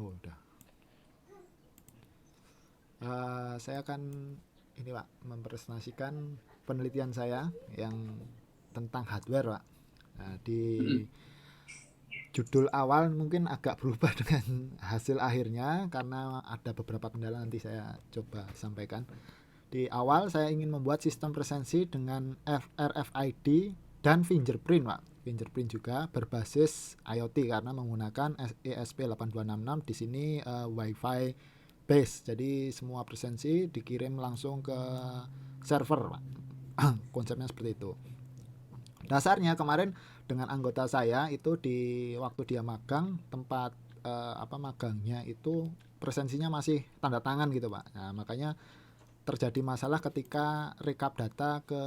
Oh, udah. Saya akan ini Pak mempresentasikan penelitian saya yang tentang hardware Pak. Nah, di judul awal mungkin agak berubah dengan hasil akhirnya karena ada beberapa kendala, nanti saya coba sampaikan. Di awal saya ingin membuat sistem presensi dengan RFID dan fingerprint Pak. Fingerprint juga berbasis IoT karena menggunakan ESP8266. Di sini Wi-Fi base. Jadi semua presensi dikirim langsung ke server Pak. Konsepnya seperti itu. Dasarnya kemarin dengan anggota saya itu di waktu dia magang, tempat magangnya itu presensinya masih tanda tangan gitu Pak. Nah, makanya terjadi masalah ketika rekap data ke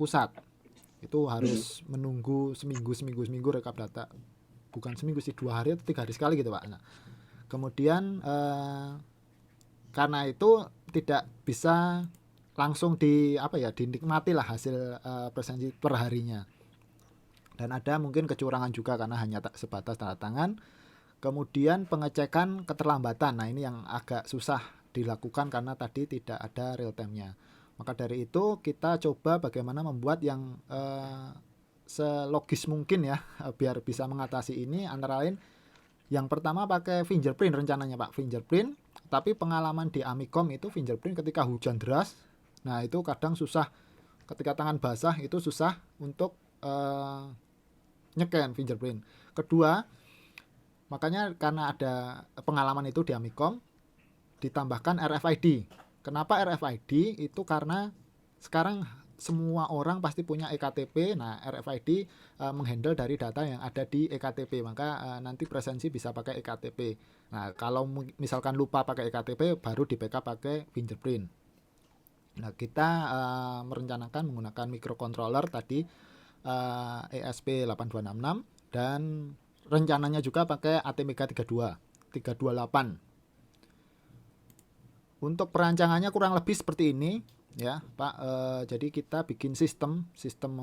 pusat. Itu harus menunggu seminggu rekap data. Bukan seminggu sih, 2 hari atau 3 hari sekali gitu Pak. Nah, kemudian karena itu tidak bisa langsung dinikmati lah hasil presensi per harinya. Dan ada mungkin kecurangan juga karena hanya sebatas tanda tangan. Kemudian pengecekan keterlambatan. Nah, ini yang agak susah dilakukan karena tadi tidak ada real time-nya. Maka dari itu kita coba bagaimana membuat yang selogis mungkin ya, biar bisa mengatasi ini. Antara lain yang pertama pakai fingerprint rencananya Pak, fingerprint. Tapi pengalaman di Amicom itu fingerprint ketika hujan deras. Nah, itu kadang susah, ketika tangan basah itu susah untuk nyeken fingerprint. Kedua, makanya karena ada pengalaman itu di Amicom, ditambahkan RFID. Kenapa RFID? Itu karena sekarang semua orang pasti punya eKTP. Nah, RFID menghandle dari data yang ada di eKTP. Maka nanti presensi bisa pakai eKTP. Nah, kalau misalkan lupa pakai eKTP, baru di backup pakai fingerprint. Nah, kita merencanakan menggunakan microcontroller tadi, ESP8266, dan rencananya juga pakai ATmega 328. Untuk perancangannya kurang lebih seperti ini ya Pak. Jadi kita bikin sistem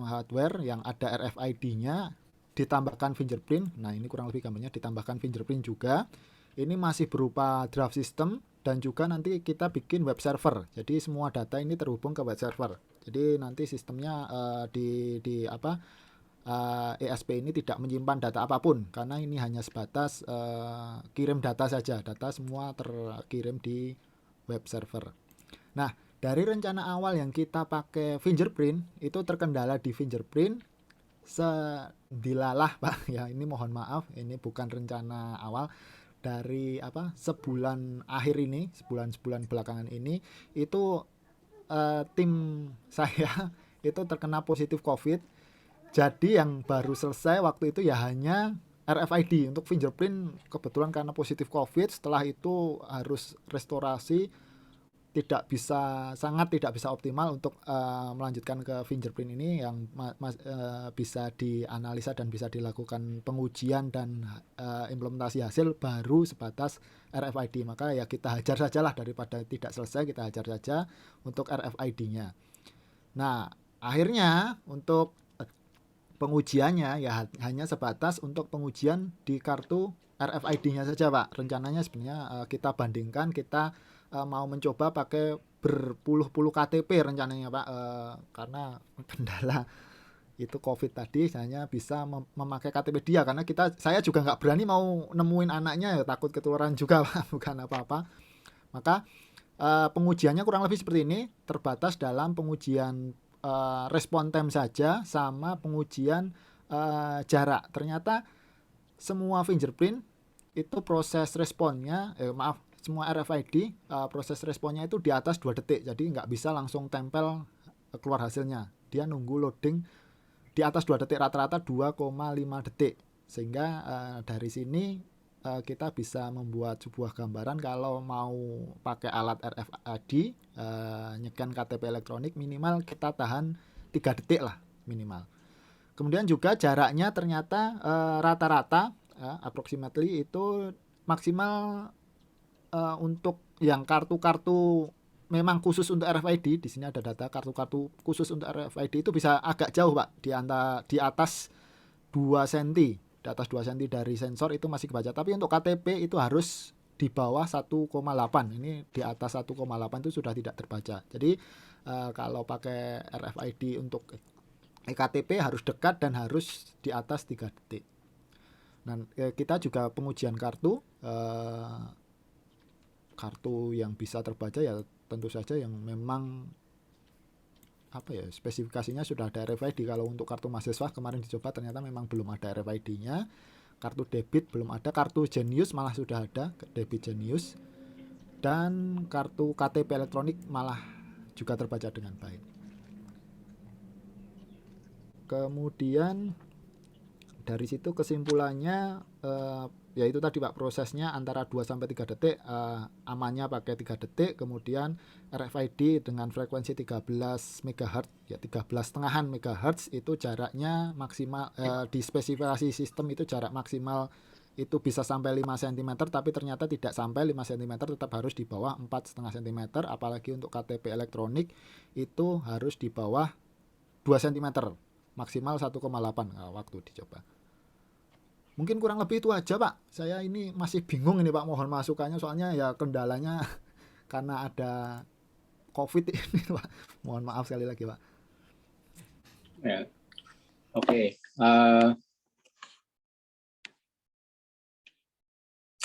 hardware yang ada RFID-nya, ditambahkan fingerprint. Nah, ini kurang lebih gambarnya, ditambahkan fingerprint juga. Ini masih berupa draft system, dan juga nanti kita bikin web server. Jadi semua data ini terhubung ke web server. Jadi nanti sistemnya ESP ini tidak menyimpan data apapun karena ini hanya sebatas kirim data saja. Data semua terkirim di web server. Nah, dari rencana awal yang kita pakai fingerprint itu terkendala di fingerprint sedilalah Pak. Ya, ini mohon maaf, ini bukan rencana awal. Dari sebulan akhir ini, sebulan belakangan ini itu tim saya itu terkena positif COVID. Jadi yang baru selesai waktu itu ya hanya RFID. Untuk fingerprint kebetulan karena positif COVID, setelah itu harus restorasi, sangat tidak bisa optimal untuk melanjutkan ke fingerprint ini yang bisa dianalisa dan bisa dilakukan pengujian dan implementasi hasil baru sebatas RFID. Maka ya kita hajar sajalah, daripada tidak selesai kita hajar saja untuk RFID-nya. Nah, akhirnya untuk pengujiannya ya hanya sebatas untuk pengujian di kartu RFID-nya saja Pak. Rencananya sebenarnya kita bandingkan, kita mau mencoba pakai berpuluh-puluh KTP rencananya Pak, karena kendala itu COVID tadi hanya bisa memakai KTP dia, karena saya juga nggak berani mau nemuin anaknya ya, takut ketularan juga Pak, bukan apa-apa. Maka pengujiannya kurang lebih seperti ini, terbatas dalam pengujian respon time saja sama pengujian jarak. Ternyata semua fingerprint itu proses responnya, semua RFID proses responnya itu di atas 2 detik. Jadi nggak bisa langsung tempel keluar hasilnya. Dia nunggu loading di atas 2 detik, rata-rata 2,5 detik. Sehingga dari sini kita bisa membuat sebuah gambaran kalau mau pakai alat RFID, nyekan KTP elektronik, minimal kita tahan 3 detik lah minimal. Kemudian juga jaraknya ternyata rata-rata approximately itu maksimal untuk yang kartu-kartu memang khusus untuk RFID. Di sini ada data kartu-kartu khusus untuk RFID itu bisa agak jauh Pak, di atas 2 cm di atas 2 cm dari sensor itu masih kebaca. Tapi untuk KTP itu harus di bawah 1,8. Ini di atas 1,8 itu sudah tidak terbaca. Jadi kalau pakai RFID untuk eKTP harus dekat dan harus di atas 3 detik. Nah, kita juga pengujian kartu yang bisa terbaca ya tentu saja yang memang spesifikasinya sudah ada RFID. Kalau untuk kartu mahasiswa kemarin dicoba ternyata memang belum ada RFID-nya. Kartu debit belum ada, kartu Genius malah sudah ada, debit Genius. Dan kartu KTP elektronik malah juga terbaca dengan baik. Kemudian dari situ kesimpulannya yaitu tadi Pak, prosesnya antara 2-3 detik, amannya pakai 3 detik, kemudian RFID dengan frekuensi 13 MHz, ya 13,5 MHz itu jaraknya maksimal, di spesifikasi sistem itu jarak maksimal itu bisa sampai 5 cm, tapi ternyata tidak sampai 5 cm, tetap harus di bawah 4,5 cm, apalagi untuk KTP elektronik itu harus di bawah 2 cm, maksimal 1,8 waktu dicoba. Mungkin kurang lebih itu aja Pak. Saya ini masih bingung ini Pak, mohon masukannya soalnya ya kendalanya karena ada COVID ini Pak. Mohon maaf sekali lagi Pak. Ya. Oke.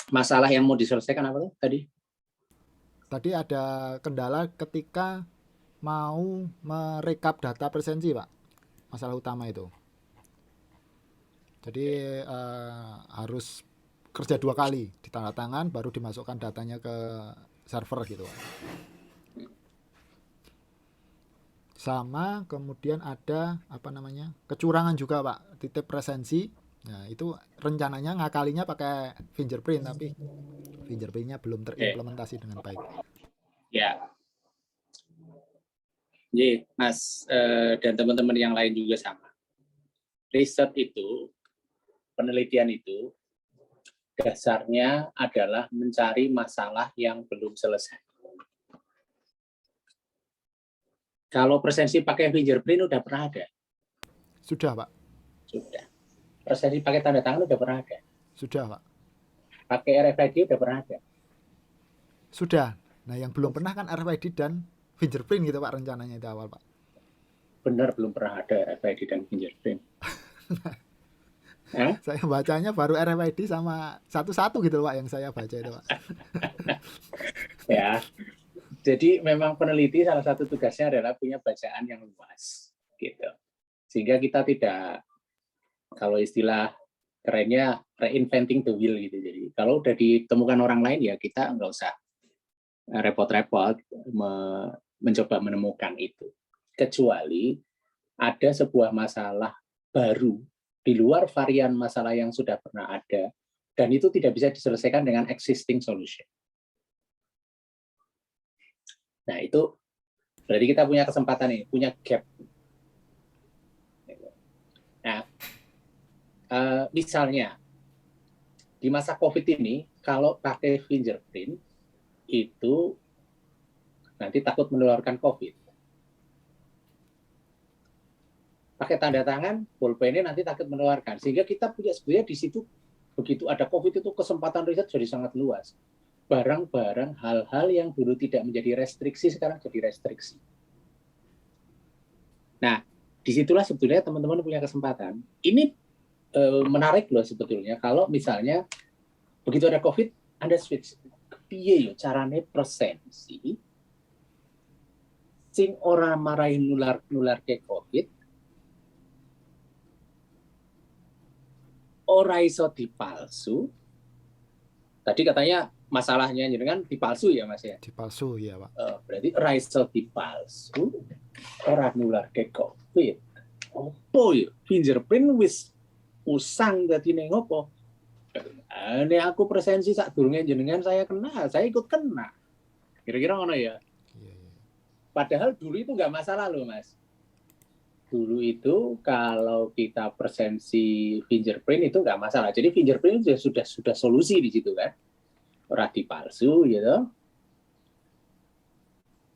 Masalah yang mau diselesaikan apa tuh tadi? Tadi ada kendala ketika mau merekap data presensi Pak. Masalah utama itu. Jadi harus kerja 2 kali, ditandatangan baru dimasukkan datanya ke server gitu. Sama kemudian ada kecurangan juga Pak, titip presensi. Nah itu rencananya ngakalinya pakai fingerprint, tapi fingerprintnya belum terimplementasi dengan baik. Ya. Jadi Mas dan teman-teman yang lain juga sama. Riset itu, penelitian itu dasarnya adalah mencari masalah yang belum selesai. Kalau presensi pakai fingerprint udah pernah ada? Sudah Pak. Sudah. Presensi pakai tanda tangan udah pernah ada? Sudah Pak. Pakai RFID udah pernah ada? Sudah. Nah yang belum pernah kan RFID dan fingerprint gitu Pak, rencananya itu awal Pak. Benar belum pernah ada RFID dan fingerprint. Saya bacanya baru RFID sama satu-satu gitu Pak yang saya baca itu Pak. Ya, jadi memang peneliti salah satu tugasnya adalah punya bacaan yang luas, gitu. Sehingga kita tidak, kalau istilah kerennya reinventing the wheel gitu. Jadi kalau udah ditemukan orang lain ya kita nggak usah repot-repot mencoba menemukan itu. Kecuali ada sebuah masalah baru di luar varian masalah yang sudah pernah ada, dan itu tidak bisa diselesaikan dengan existing solution. Nah, itu berarti kita punya kesempatan ini, punya gap. Nah, misalnya, di masa COVID ini, kalau pakai fingerprint, itu nanti takut menularkan COVID. Pakai tanda tangan, bolpennya nanti takut menularkan. Sehingga kita punya sebenarnya di situ, begitu ada COVID itu kesempatan riset jadi sangat luas. Barang-barang, hal-hal yang dulu tidak menjadi restriksi, sekarang jadi restriksi. Nah, disitulah sebetulnya teman-teman punya kesempatan. Ini menarik loh sebetulnya, kalau misalnya begitu ada COVID, Anda switch. Piye yo carane presensi sing ora marahin nular ke COVID, ora iso dipalsu. Tadi katanya masalahnya dengan dipalsu ya Mas ya? Dipalsu ya Pak. Berarti ora iso dipalsu, ora nular ke COVID. Opo ya? Fingerprint wis usang dadi ning opo? Ini aku presensi sak durunge jenengan saya kena, saya ikut kena. Kira-kira ngono ya? Padahal dulu itu nggak masalah loh Mas. Dulu itu kalau kita presensi fingerprint itu nggak masalah. Jadi fingerprint itu sudah solusi di situ kan, ora dipalsu gitu.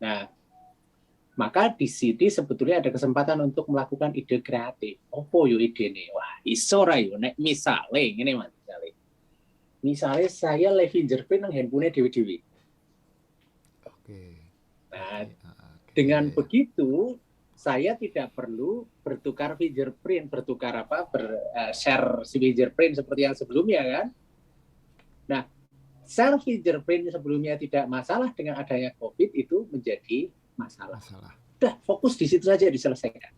Nah, Maka di sini sebetulnya ada kesempatan untuk melakukan ide kreatif. Opo yo ide nih? Wah, iso ra yo nek misale ngene Mas, misalnya saya live fingerprint nang handphone dewe-dewe. Oke. Nah, Oke, dengan ya, ya. begitu saya tidak perlu bertukar fingerprint, share si fingerprint seperti yang sebelumnya kan. Nah, share fingerprint sebelumnya tidak masalah, dengan adanya COVID itu menjadi masalah. Udah, fokus di situ saja diselesaikan.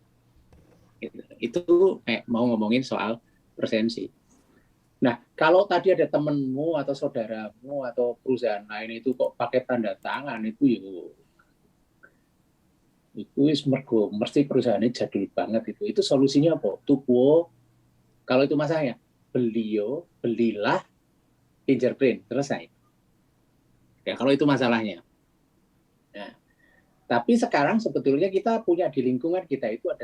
Itu mau ngomongin soal presensi. Nah, kalau tadi ada temenmu atau saudaramu atau perusahaan lain itu kok pakai tanda tangan, itu mergo mesti perusahaannya jadul banget itu. Itu solusinya apa? Tuku, kalau itu masalahnya, belilah fingerprint, selesai. Ya, kalau itu masalahnya. Nah, tapi sekarang sebetulnya kita punya di lingkungan kita itu ada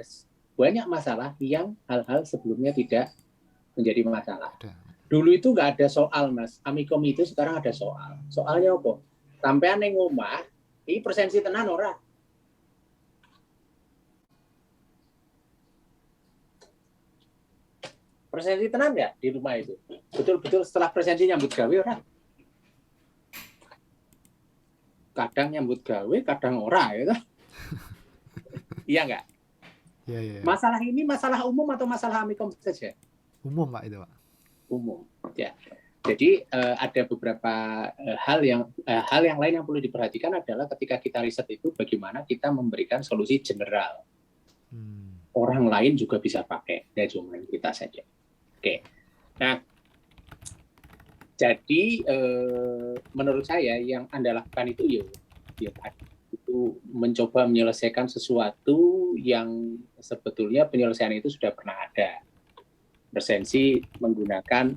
banyak masalah yang hal-hal sebelumnya tidak menjadi masalah. Dulu itu nggak ada soal, Mas. Amikom itu sekarang ada soal. Soalnya apa? Sampean yang ngomah, ini presensi tenan ora? Presensi tenan ya di rumah itu? Betul-betul setelah presensi nyambut gawe ora? Kadang nyambut gawe, kadang ora, ya. Iya nggak? Ya, ya. Masalah ini masalah umum atau masalah Amikom saja? Umum, Pak, itu, Pak. Umum, ya. Jadi ada beberapa hal yang lain yang perlu diperhatikan adalah ketika kita riset itu bagaimana kita memberikan solusi general. Orang lain juga bisa pakai, tidak cuma kita saja. Oke. Nah, jadi menurut saya yang Anda lakukan itu itu mencoba menyelesaikan sesuatu yang sebetulnya penyelesaian itu sudah pernah ada. Presensi menggunakan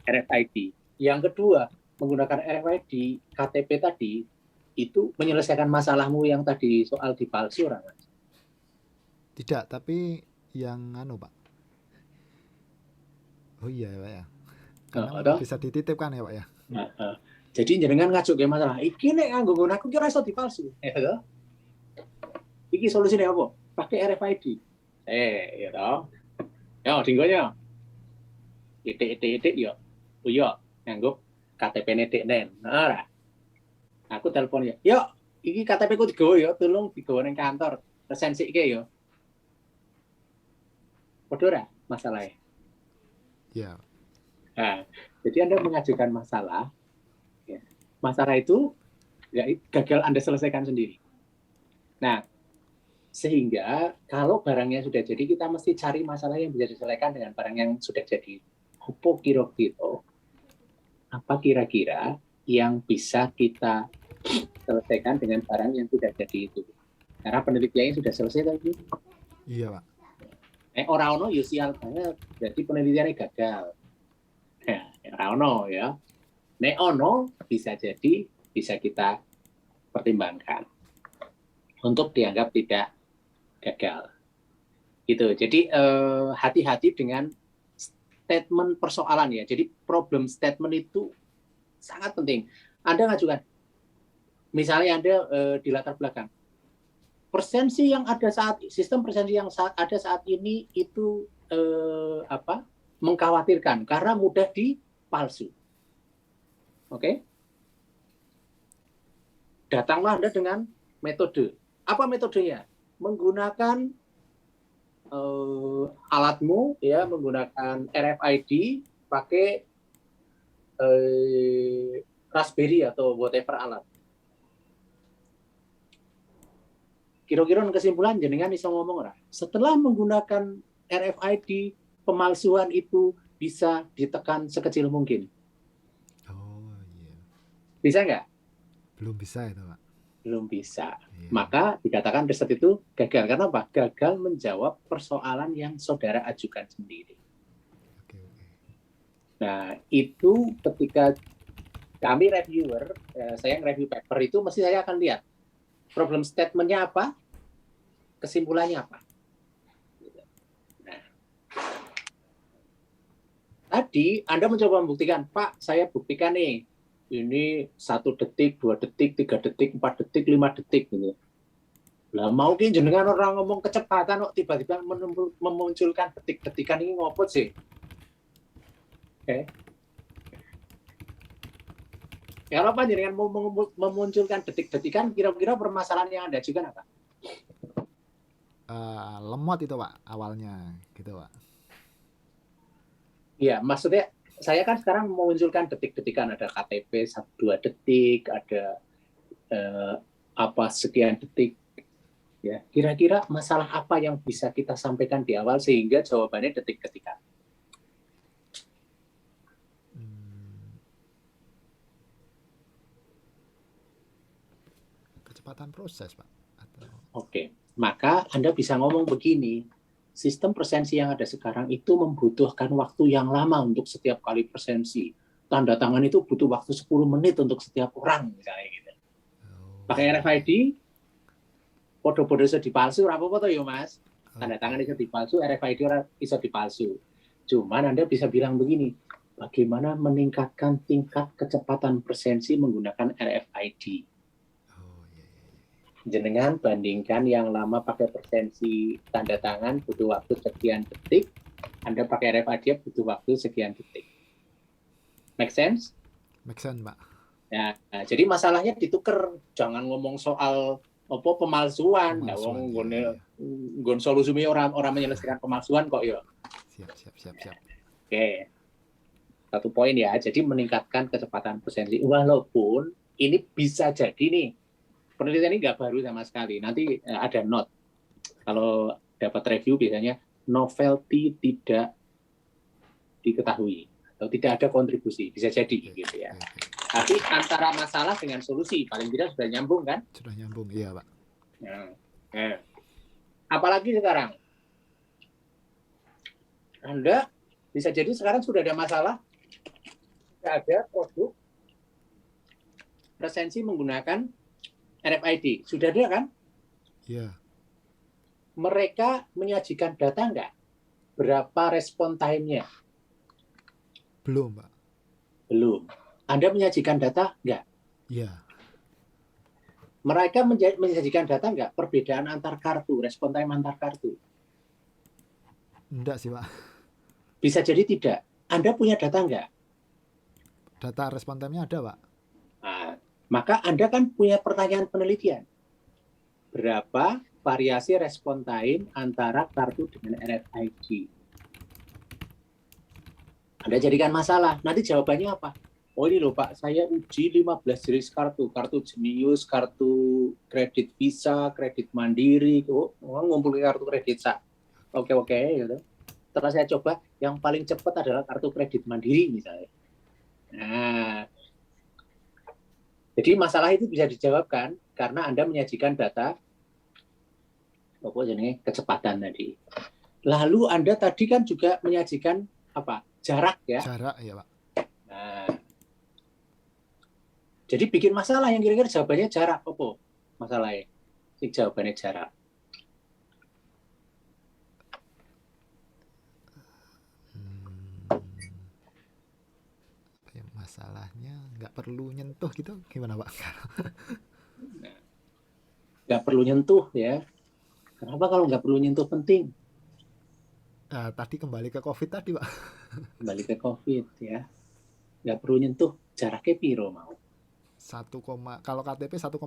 RFID. Yang kedua, menggunakan RFID, KTP tadi, itu menyelesaikan masalahmu yang tadi soal dipalsu, orang. Tidak, tapi yang Pak. Oh iya, Pak ya. Karena bisa dititipkan ya, Pak ya. Jadi jenengan ngajuk ke masalah. Iki nek nganggo ngono aku kira iso dipalsu. Ya, iki solusine apa? Pakai RFID. Ya toh. Ya, dinggonya. Itik yo. Yo, nganggo KTP netik nen. Ora. Aku telepon ya. Yo, iki KTP ku digawa ya, tolong digawa ning kantor. Resensike yo. Padha ora masalahnya? Ya. Nah, jadi Anda mengajukan masalah. Ya. Masalah itu ya, gagal Anda selesaikan sendiri. Nah, sehingga kalau barangnya sudah jadi, kita mesti cari masalah yang bisa diselesaikan dengan barang yang sudah jadi. Apa kira-kira yang bisa kita selesaikan dengan barang yang sudah jadi itu? Karena penelitiannya sudah selesai tadi. Iya, Pak. Ora ono yo sial banget. Jadi penelitiannya gagal. Ora ono ya. Nek ono bisa jadi bisa kita pertimbangkan untuk dianggap tidak gagal. Gitu. Jadi hati-hati dengan statement persoalan ya. Jadi problem statement itu sangat penting. Anda ngajukan, misalnya Anda di latar belakang, presensi yang ada sistem presensi yang ada saat ini itu mengkhawatirkan karena mudah dipalsu. Oke? Datanglah Anda dengan metode. Apa metodenya? Menggunakan alatmu, ya, menggunakan RFID, pakai Raspberry atau whatever alat. Kira-kira kesimpulan jenengan iso ngomong ora? Setelah menggunakan RFID, pemalsuan itu bisa ditekan sekecil mungkin. Oh iya. Bisa nggak? Belum bisa itu, Pak. Belum bisa. Iya. Maka dikatakan riset itu gagal. Karena apa? Gagal menjawab persoalan yang saudara ajukan sendiri. Oke. Nah, itu ketika kami reviewer, saya nge-review paper itu mesti saya akan lihat problem statement-nya apa, kesimpulannya apa. Nah, tadi Anda mencoba membuktikan, Pak, saya buktikan nih, ini 1 detik, 2 detik, 3 detik, 4 detik, 5 detik gitu. Lah mau ki jenengan orang ngomong kecepatan kok tiba-tiba memunculkan detik-detikan ini ngopot sih. Oke. Kalau apa jenengan mau memunculkan detik-detikan, kira-kira permasalahan yang Anda ajukan apa? Lemot itu Pak awalnya gitu Pak. Iya, maksudnya saya kan sekarang memunculkan detik-detikan, ada KTP 1-2 detik, ada apa sekian detik. Ya, kira-kira masalah apa yang bisa kita sampaikan di awal sehingga jawabannya detik-detikan? Kecepatan proses Pak. Oke, maka Anda bisa ngomong begini, sistem presensi yang ada sekarang itu membutuhkan waktu yang lama untuk setiap kali presensi. Tanda tangan itu butuh waktu 10 menit untuk setiap orang, misalnya gitu. Pakai RFID, podo-podo iso dipalsu, apa-apa tuh ya Mas. Tanda tangan iso dipalsu, RFID iso dipalsu. Cuman Anda bisa bilang begini, bagaimana meningkatkan tingkat kecepatan presensi menggunakan RFID. Jenengan bandingkan yang lama pakai presensi tanda tangan butuh waktu sekian detik, Anda pakai RFID butuh waktu sekian detik. Make sense? Make sense, Pak. Ya, nah, jadi masalahnya ditukar, jangan ngomong soal apa pemalsuan, nggon solusinya orang menyelesaikan pemalsuan kok ya. Siap. Oke. Satu poin ya, jadi meningkatkan kecepatan presensi. Walaupun ini bisa jadi nih, penelitian ini nggak baru sama sekali. Nanti ada note. Kalau dapat review biasanya novelty tidak diketahui atau tidak ada kontribusi, bisa jadi gitu ya. Tapi antara masalah dengan solusi paling tidak sudah nyambung kan? Sudah nyambung, iya Pak. Apalagi sekarang, Anda bisa jadi sekarang sudah ada masalah, tidak ada produk presensi menggunakan RFID, sudah ada kan? Iya. Mereka menyajikan data nggak? Berapa respon time-nya? Belum, Pak. Belum. Anda menyajikan data nggak? Iya. Mereka menyajikan data nggak? Perbedaan antar kartu, respon time antar kartu? Enggak sih, Pak. Bisa jadi tidak. Anda punya data nggak? Data respon time-nya ada, Pak. Nah, maka Anda kan punya pertanyaan penelitian. Berapa variasi respon time antara kartu dengan RFID? Anda jadikan masalah. Nanti jawabannya apa? Oh ini loh Pak, saya uji 15 jenis kartu. Kartu Jenius, kartu kredit Visa, kredit Mandiri. Oh, ngumpulin kartu kredit sa. Oke, gitu. Setelah saya coba, yang paling cepat adalah kartu kredit Mandiri misalnya. Nah, jadi masalah itu bisa dijawabkan karena Anda menyajikan data kecepatan tadi. Lalu Anda tadi kan juga menyajikan apa? Jarak ya. Jarak ya Pak. Nah, jadi bikin masalah yang kira-kira jawabannya jarak apa? Masalahnya. Jawabannya jarak. Masalahnya nggak perlu nyentuh gitu, gimana Pak? Nggak perlu nyentuh ya. Kenapa kalau nggak perlu nyentuh penting? Tadi kembali ke COVID tadi Pak. Kembali ke COVID ya. Nggak perlu nyentuh, jaraknya piro mau? 1, kalau KTP 1,8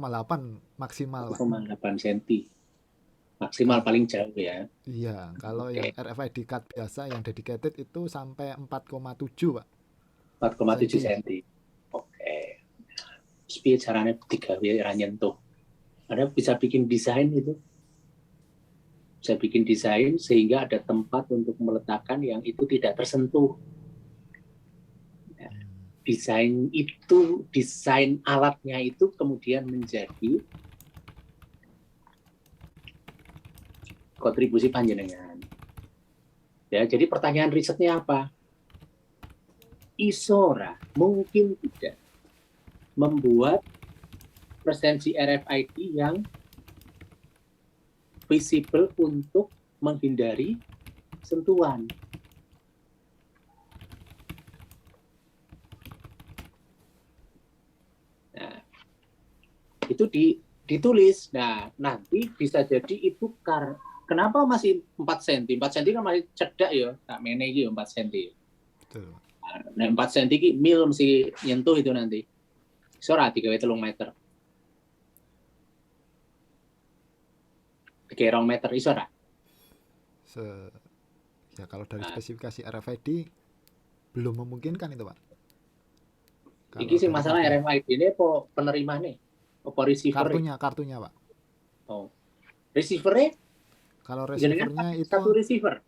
maksimal 1,8 cm. Maksimal paling jauh ya. Iya, kalau yang RFID card biasa yang dedicated itu sampai 4,7 Pak. 4,7 cm. Oke. Spirit caranya 3 nyentuh. Anda bisa bikin desain itu. Bisa bikin desain sehingga ada tempat untuk meletakkan yang itu tidak tersentuh. Desain alatnya itu kemudian menjadi kontribusi panjenengan. Ya, jadi pertanyaan risetnya apa? Isora mungkin tidak membuat presensi RFID yang visible untuk menghindari sentuhan. Nah, itu ditulis. Nah, nanti bisa jadi itu kenapa masih 4 cm? 4 cm kan masih cedak ya, tak mene iki 4 cm. Betul. Nah, 4 cm iki mil mesti nyentuh itu nanti. Iso ora digawe 3 meter. 2 meter iso ora? Ya kalau dari spesifikasi RFID belum memungkinkan itu, Pak. Iki sing masalah RFID ini apa penerimane? Apa receiver? Kartunya, Pak. Oh. Receiver-nya? Kalau receivernya itu satu receiver.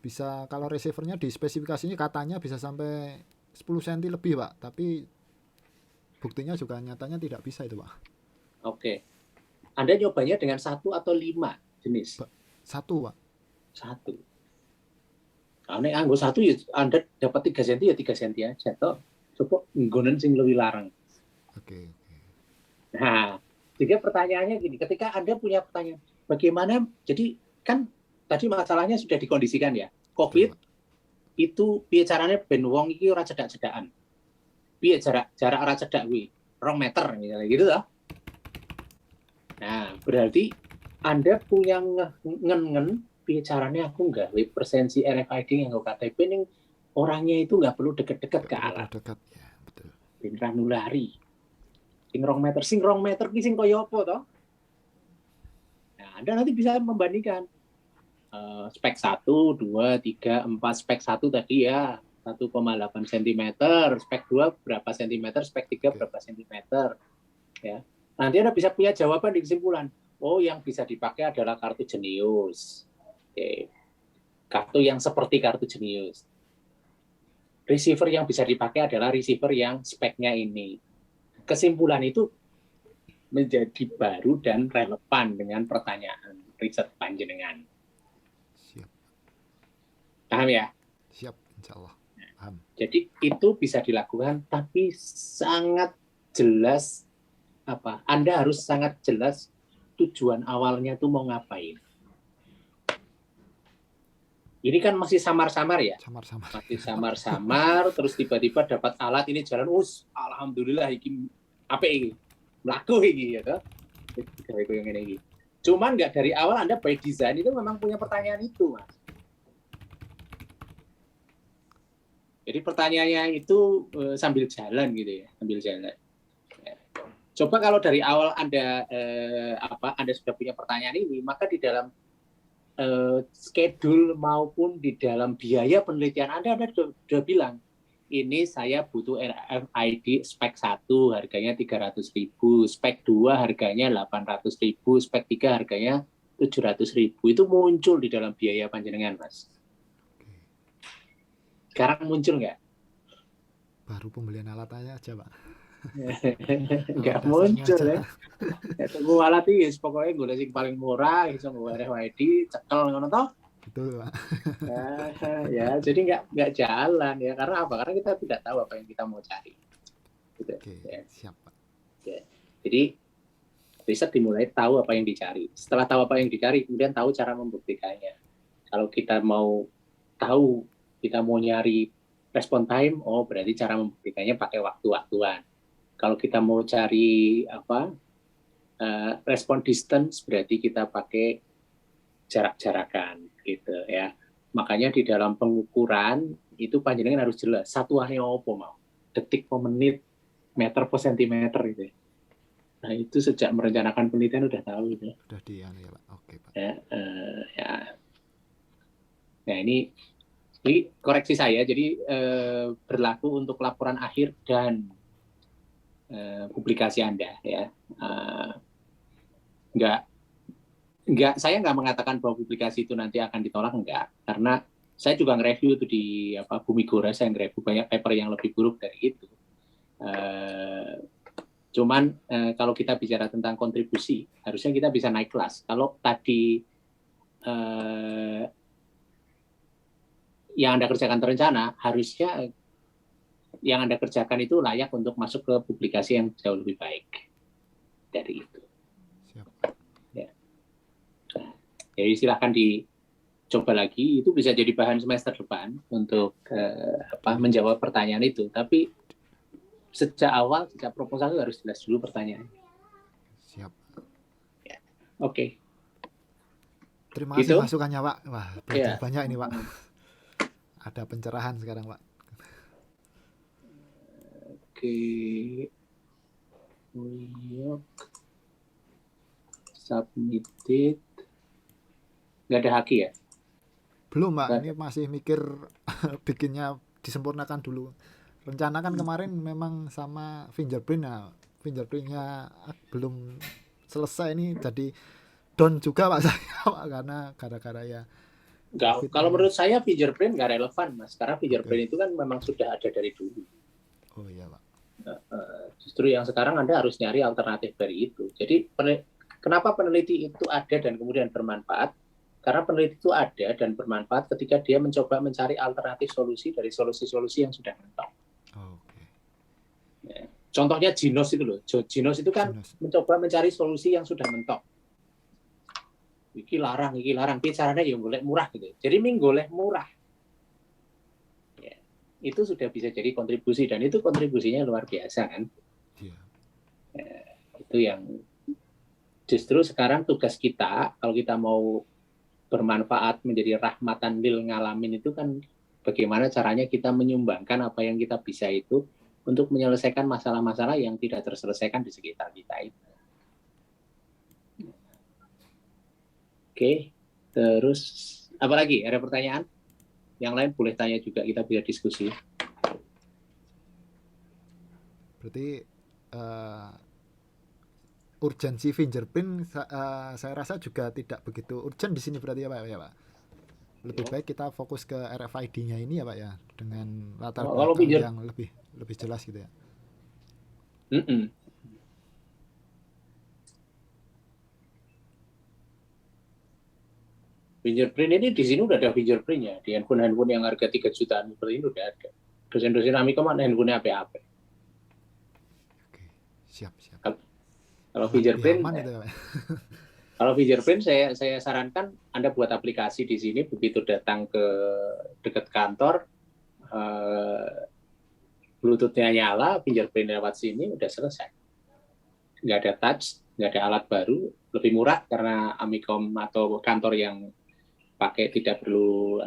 Bisa kalau receivernya di spesifikasinya katanya bisa sampai 10 cm lebih, Pak. Tapi buktinya juga nyatanya tidak bisa itu, Pak. Oke. Anda nyobanya dengan 1 atau 5 jenis? 1, Pak. 1. Kalau anggo 1 ya Anda dapat 3 cm ya 3 cm aja toh. Coba nggonen sing luwih larang. Oke. Nah, jadi pertanyaannya gini, ketika Anda punya pertanyaan, bagaimana, jadi kan tadi masalahnya sudah dikondisikan ya, COVID itu piye caranya ben wong iki ora cedak-cedakan. Piye jarak ora cedak kuwi? 2 meter gitu toh. Nah, berarti Anda punya ngen piye caranya aku nggawe presensi RFID nganggo KTP ning orangnya itu nggak perlu deket-deket ke alat. Dekat ya, betul. Ben ra nulari. Sing 2 meter ki sing kaya apa toh? Nah, Anda nanti bisa membandingkan spek 1, 2, 3, 4, spek 1 tadi ya 1,8 cm, spek 2 berapa cm, spek 3 berapa cm. Ya. Nanti Anda bisa punya jawaban di kesimpulan. Oh, yang bisa dipakai adalah kartu Jenius. Oke. Kartu yang seperti kartu Jenius. Receiver yang bisa dipakai adalah receiver yang speknya ini. Kesimpulan itu menjadi baru dan relevan dengan pertanyaan riset panjenengan. Siap. Paham ya? Siap, insya Allah. Paham. Jadi itu bisa dilakukan, tapi sangat jelas apa? Anda harus sangat jelas tujuan awalnya tuh mau ngapain. Ini kan masih samar-samar ya? Samar-samar. Masih samar-samar, terus tiba-tiba dapat alat ini jalan, alhamdulillah ini apa ini? Melaku ini ya, Cuman nggak dari awal Anda by design itu memang punya pertanyaan itu, Mas. Jadi pertanyaannya itu sambil jalan gitu ya, sambil jalan. Coba kalau dari awal Anda Anda sudah punya pertanyaan ini, maka di dalam schedule maupun di dalam biaya penelitian Anda sudah bilang, ini saya butuh RFID spek 1 harganya 300.000, spek 2 harganya 800.000, spek 3 harganya 700.000. Itu muncul di dalam biaya panjenengan, Mas. Sekarang muncul nggak? Baru pembelian alat aja, Pak. Nggak muncul ya. Tunggu alat iki pokoknya gue sing paling murah iso nggo RFID cekel ngono toh. Betul, Pak. Ya, jadi nggak jalan ya. Karena apa? Karena kita tidak tahu apa yang kita mau cari. Gitu. Oke, ya. siap, Pak. Ya. Jadi riset dimulai tahu apa yang dicari. Setelah tahu apa yang dicari, kemudian tahu cara membuktikannya. Kalau kita mau tahu, kita mau nyari respon time, oh berarti cara membuktikannya pakai waktu-waktuan. Kalau kita mau cari respon distance, berarti kita pakai jarak-jarakan gitu ya. Makanya di dalam pengukuran itu panjenengan harus jelas satuannya apa mau, detik per menit, meter per sentimeter gitu. Nah itu sejak merencanakan penelitian udah tahu gitu. Udah ya, Pak. Oke, Pak. Ya. Nah ini koreksi saya, jadi berlaku untuk laporan akhir dan publikasi Anda ya. Saya nggak mengatakan bahwa publikasi itu nanti akan ditolak, enggak, karena saya juga nge-review itu di Bumi Gora, saya nge-review banyak paper yang lebih buruk dari itu. Cuman kalau kita bicara tentang kontribusi, harusnya kita bisa naik kelas. Kalau tadi yang Anda kerjakan terencana, harusnya yang Anda kerjakan itu layak untuk masuk ke publikasi yang jauh lebih baik dari itu. Siap. Ya. Jadi silahkan dicoba lagi, itu bisa jadi bahan semester depan untuk menjawab pertanyaan itu. Tapi sejak awal, sejak proposal itu harus jelas dulu pertanyaannya. Siap. Ya. Oke. Terima kasih Gitu. masukannya, Pak. Wah, belajar Ya. banyak ini, Pak. Ada pencerahan sekarang, Pak. Oke. Work submitted. Nggak ada haki ya? Belum, Pak. Nggak Ini ada. masih mikir bikinnya disempurnakan dulu. Rencana kan kemarin memang sama fingerprint, nah fingerprintnya belum selesai ini, jadi down juga Pak saya Pak, karena gara-gara ya Nggak, COVID kalau ini. menurut saya fingerprint nggak relevan, Mas. Karena Oke. fingerprint itu kan memang sudah ada dari dulu. Oh iya Pak. Justru yang sekarang Anda harus nyari alternatif dari itu. Jadi kenapa peneliti itu ada dan kemudian bermanfaat? Karena peneliti itu ada dan bermanfaat ketika dia mencoba mencari alternatif solusi dari solusi-solusi yang sudah mentok. Oke. Ya. Contohnya Ginos itu loh. Ginos itu kan Sinus. mencoba mencari solusi yang sudah mentok. Iki larang, bicaranya yang golek murah gitu. Jadi golek murah. Ya. Itu sudah bisa jadi kontribusi dan itu kontribusinya luar biasa kan. Iya. Ya, itu yang justru sekarang tugas kita kalau kita mau bermanfaat menjadi rahmatan lil ngalamin itu kan bagaimana caranya kita menyumbangkan apa yang kita bisa itu untuk menyelesaikan masalah-masalah yang tidak terselesaikan di sekitar kita itu. Oke, terus apa lagi? Ada pertanyaan? Yang lain boleh tanya juga, kita bisa diskusi. Berarti urgensi fingerprint saya rasa juga tidak begitu urgent di sini berarti ya Pak, ya Pak. Lebih baik kita fokus ke RFID-nya ini ya Pak ya, dengan latar Kalau belakang finger, yang lebih jelas gitu ya. Fingerprint ini di sini udah ada fingerprintnya di handphone yang harga 3 jutaan seperti ini udah ada. Dosen-dosen Amikom mana handphone apa-apa. Oke, siap. Kalau Lebih fingerprint, aman itu ya Pak. kalau fingerprint saya sarankan Anda buat aplikasi di sini, begitu datang ke dekat kantor, Bluetooth-nya nyala, fingerprint lewat sini udah selesai. Nggak ada touch, nggak ada alat baru, lebih murah karena Amikom atau kantor yang pakai tidak perlu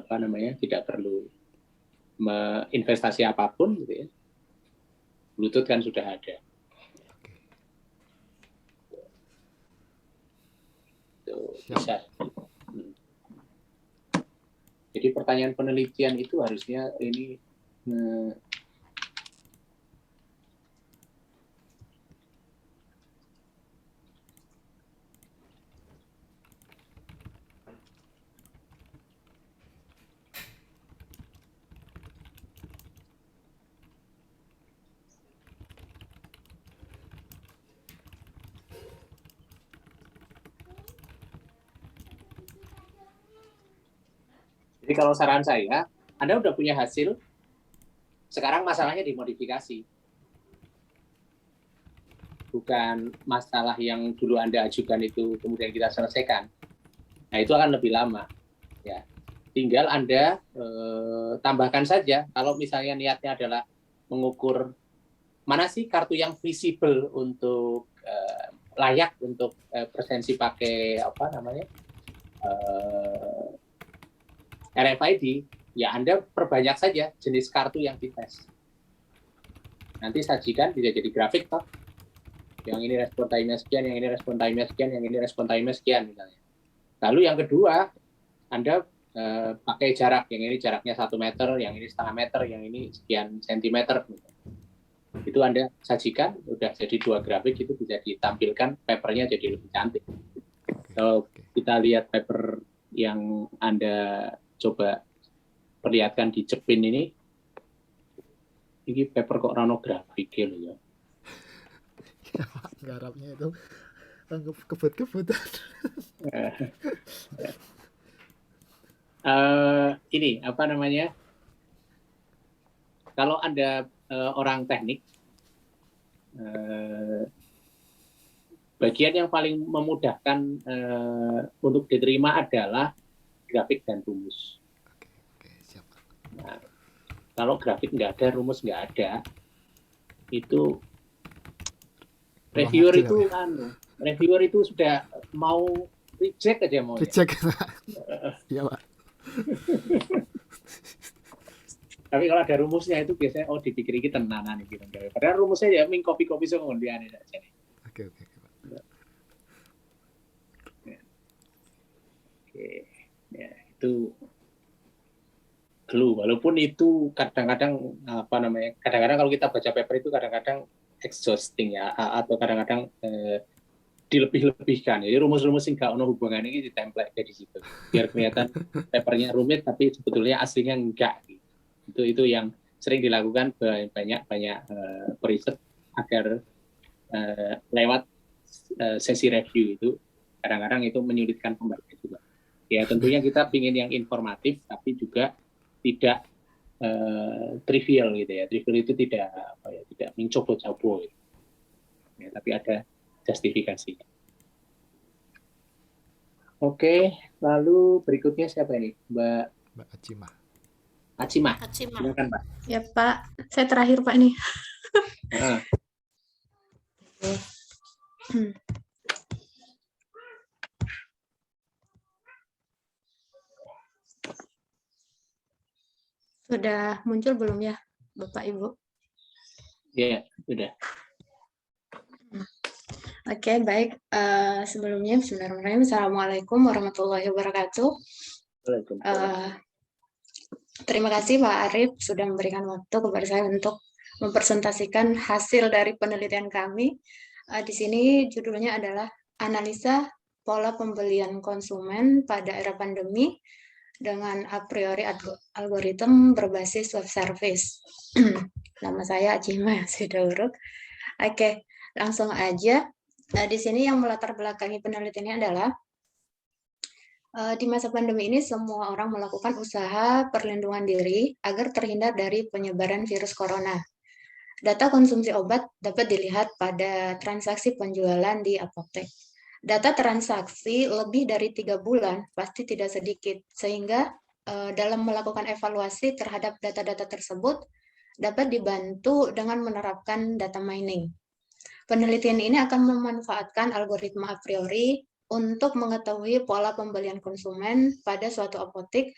investasi apapun gitu ya. Bluetooth kan sudah ada. Oke. Bisa. Jadi pertanyaan penelitian itu harusnya ini jadi kalau saran saya, Anda udah punya hasil, sekarang masalahnya dimodifikasi. Bukan masalah yang dulu Anda ajukan itu kemudian kita selesaikan. Nah, itu akan lebih lama. Ya. Tinggal Anda tambahkan saja, kalau misalnya niatnya adalah mengukur mana sih kartu yang visible untuk layak untuk presensi pakai RFID, ya Anda perbanyak saja jenis kartu yang dites. Nanti sajikan bisa jadi grafik toh. Yang ini respon time-nya sekian, yang ini respon time-nya sekian, yang ini respon time-nya sekian misalnya. Lalu yang kedua, Anda pakai jarak, yang ini jaraknya 1 meter, yang ini setengah meter, yang ini sekian sentimeter. Itu Anda sajikan, udah jadi 2 grafik, itu bisa ditampilkan, papernya jadi lebih cantik. Kalau kita lihat paper yang Anda coba perlihatkan di Cepin ini paper kok rano grafik loh ya. Ya Pak, garapnya itu kebut-kebutan. Ini apa namanya? Kalau Anda orang teknik, bagian yang paling memudahkan untuk diterima adalah grafik dan rumus. Oke, siap. Nah, kalau grafik nggak ada, rumus nggak ada, itu reviewer itu Reviewer itu sudah mau reject aja mau. Reject. Iya, Pak. Tapi kalau ada rumusnya itu biasanya dipikir iki tenanan iki. Padahal rumusnya ya ming kopi-kopi sing ngondiane aja. Oke, Pak. Oke. Ya, itu clue. Walaupun itu kadang-kadang kadang-kadang kalau kita baca paper itu kadang-kadang exhausting ya, atau kadang-kadang dilebih-lebihkan. Jadi rumus-rumus yang nggak ono hubungannya ini ditemplate di situ. Biar kelihatan papernya rumit, tapi sebetulnya aslinya enggak. Itu yang sering dilakukan banyak periset agar lewat sesi review itu kadang-kadang itu menyulitkan pembaca juga. Ya tentunya kita ingin yang informatif, tapi juga tidak trivial gitu ya. Trivial itu tidak mencoba-coba. Gitu. Ya, tapi ada justifikasinya. Oke, lalu berikutnya siapa ini? Mbak Acimah. Acimah. Silakan, Pak. Ya, Pak. Saya terakhir, Pak, nih. Sudah muncul belum ya, Bapak Ibu? Ya, sudah. Oke, baik. Sebelumnya, bismillahirrahmanirrahim. Assalamualaikum warahmatullahi wabarakatuh. Terima kasih Pak Arif sudah memberikan waktu kepada saya untuk mempresentasikan hasil dari penelitian kami. Di sini judulnya adalah Analisa Pola Pembelian Konsumen pada Era Pandemi dengan a priori algoritma berbasis web service. Nama saya Acimah Sidauruk. Oke, langsung aja. Di sini yang melatar belakangi penelitiannya adalah di masa pandemi ini semua orang melakukan usaha perlindungan diri agar terhindar dari penyebaran virus corona. Data konsumsi obat dapat dilihat pada transaksi penjualan di apotek. Data transaksi lebih dari 3 bulan pasti tidak sedikit, sehingga dalam melakukan evaluasi terhadap data-data tersebut dapat dibantu dengan menerapkan data mining. Penelitian ini akan memanfaatkan algoritma a priori untuk mengetahui pola pembelian konsumen pada suatu apotek.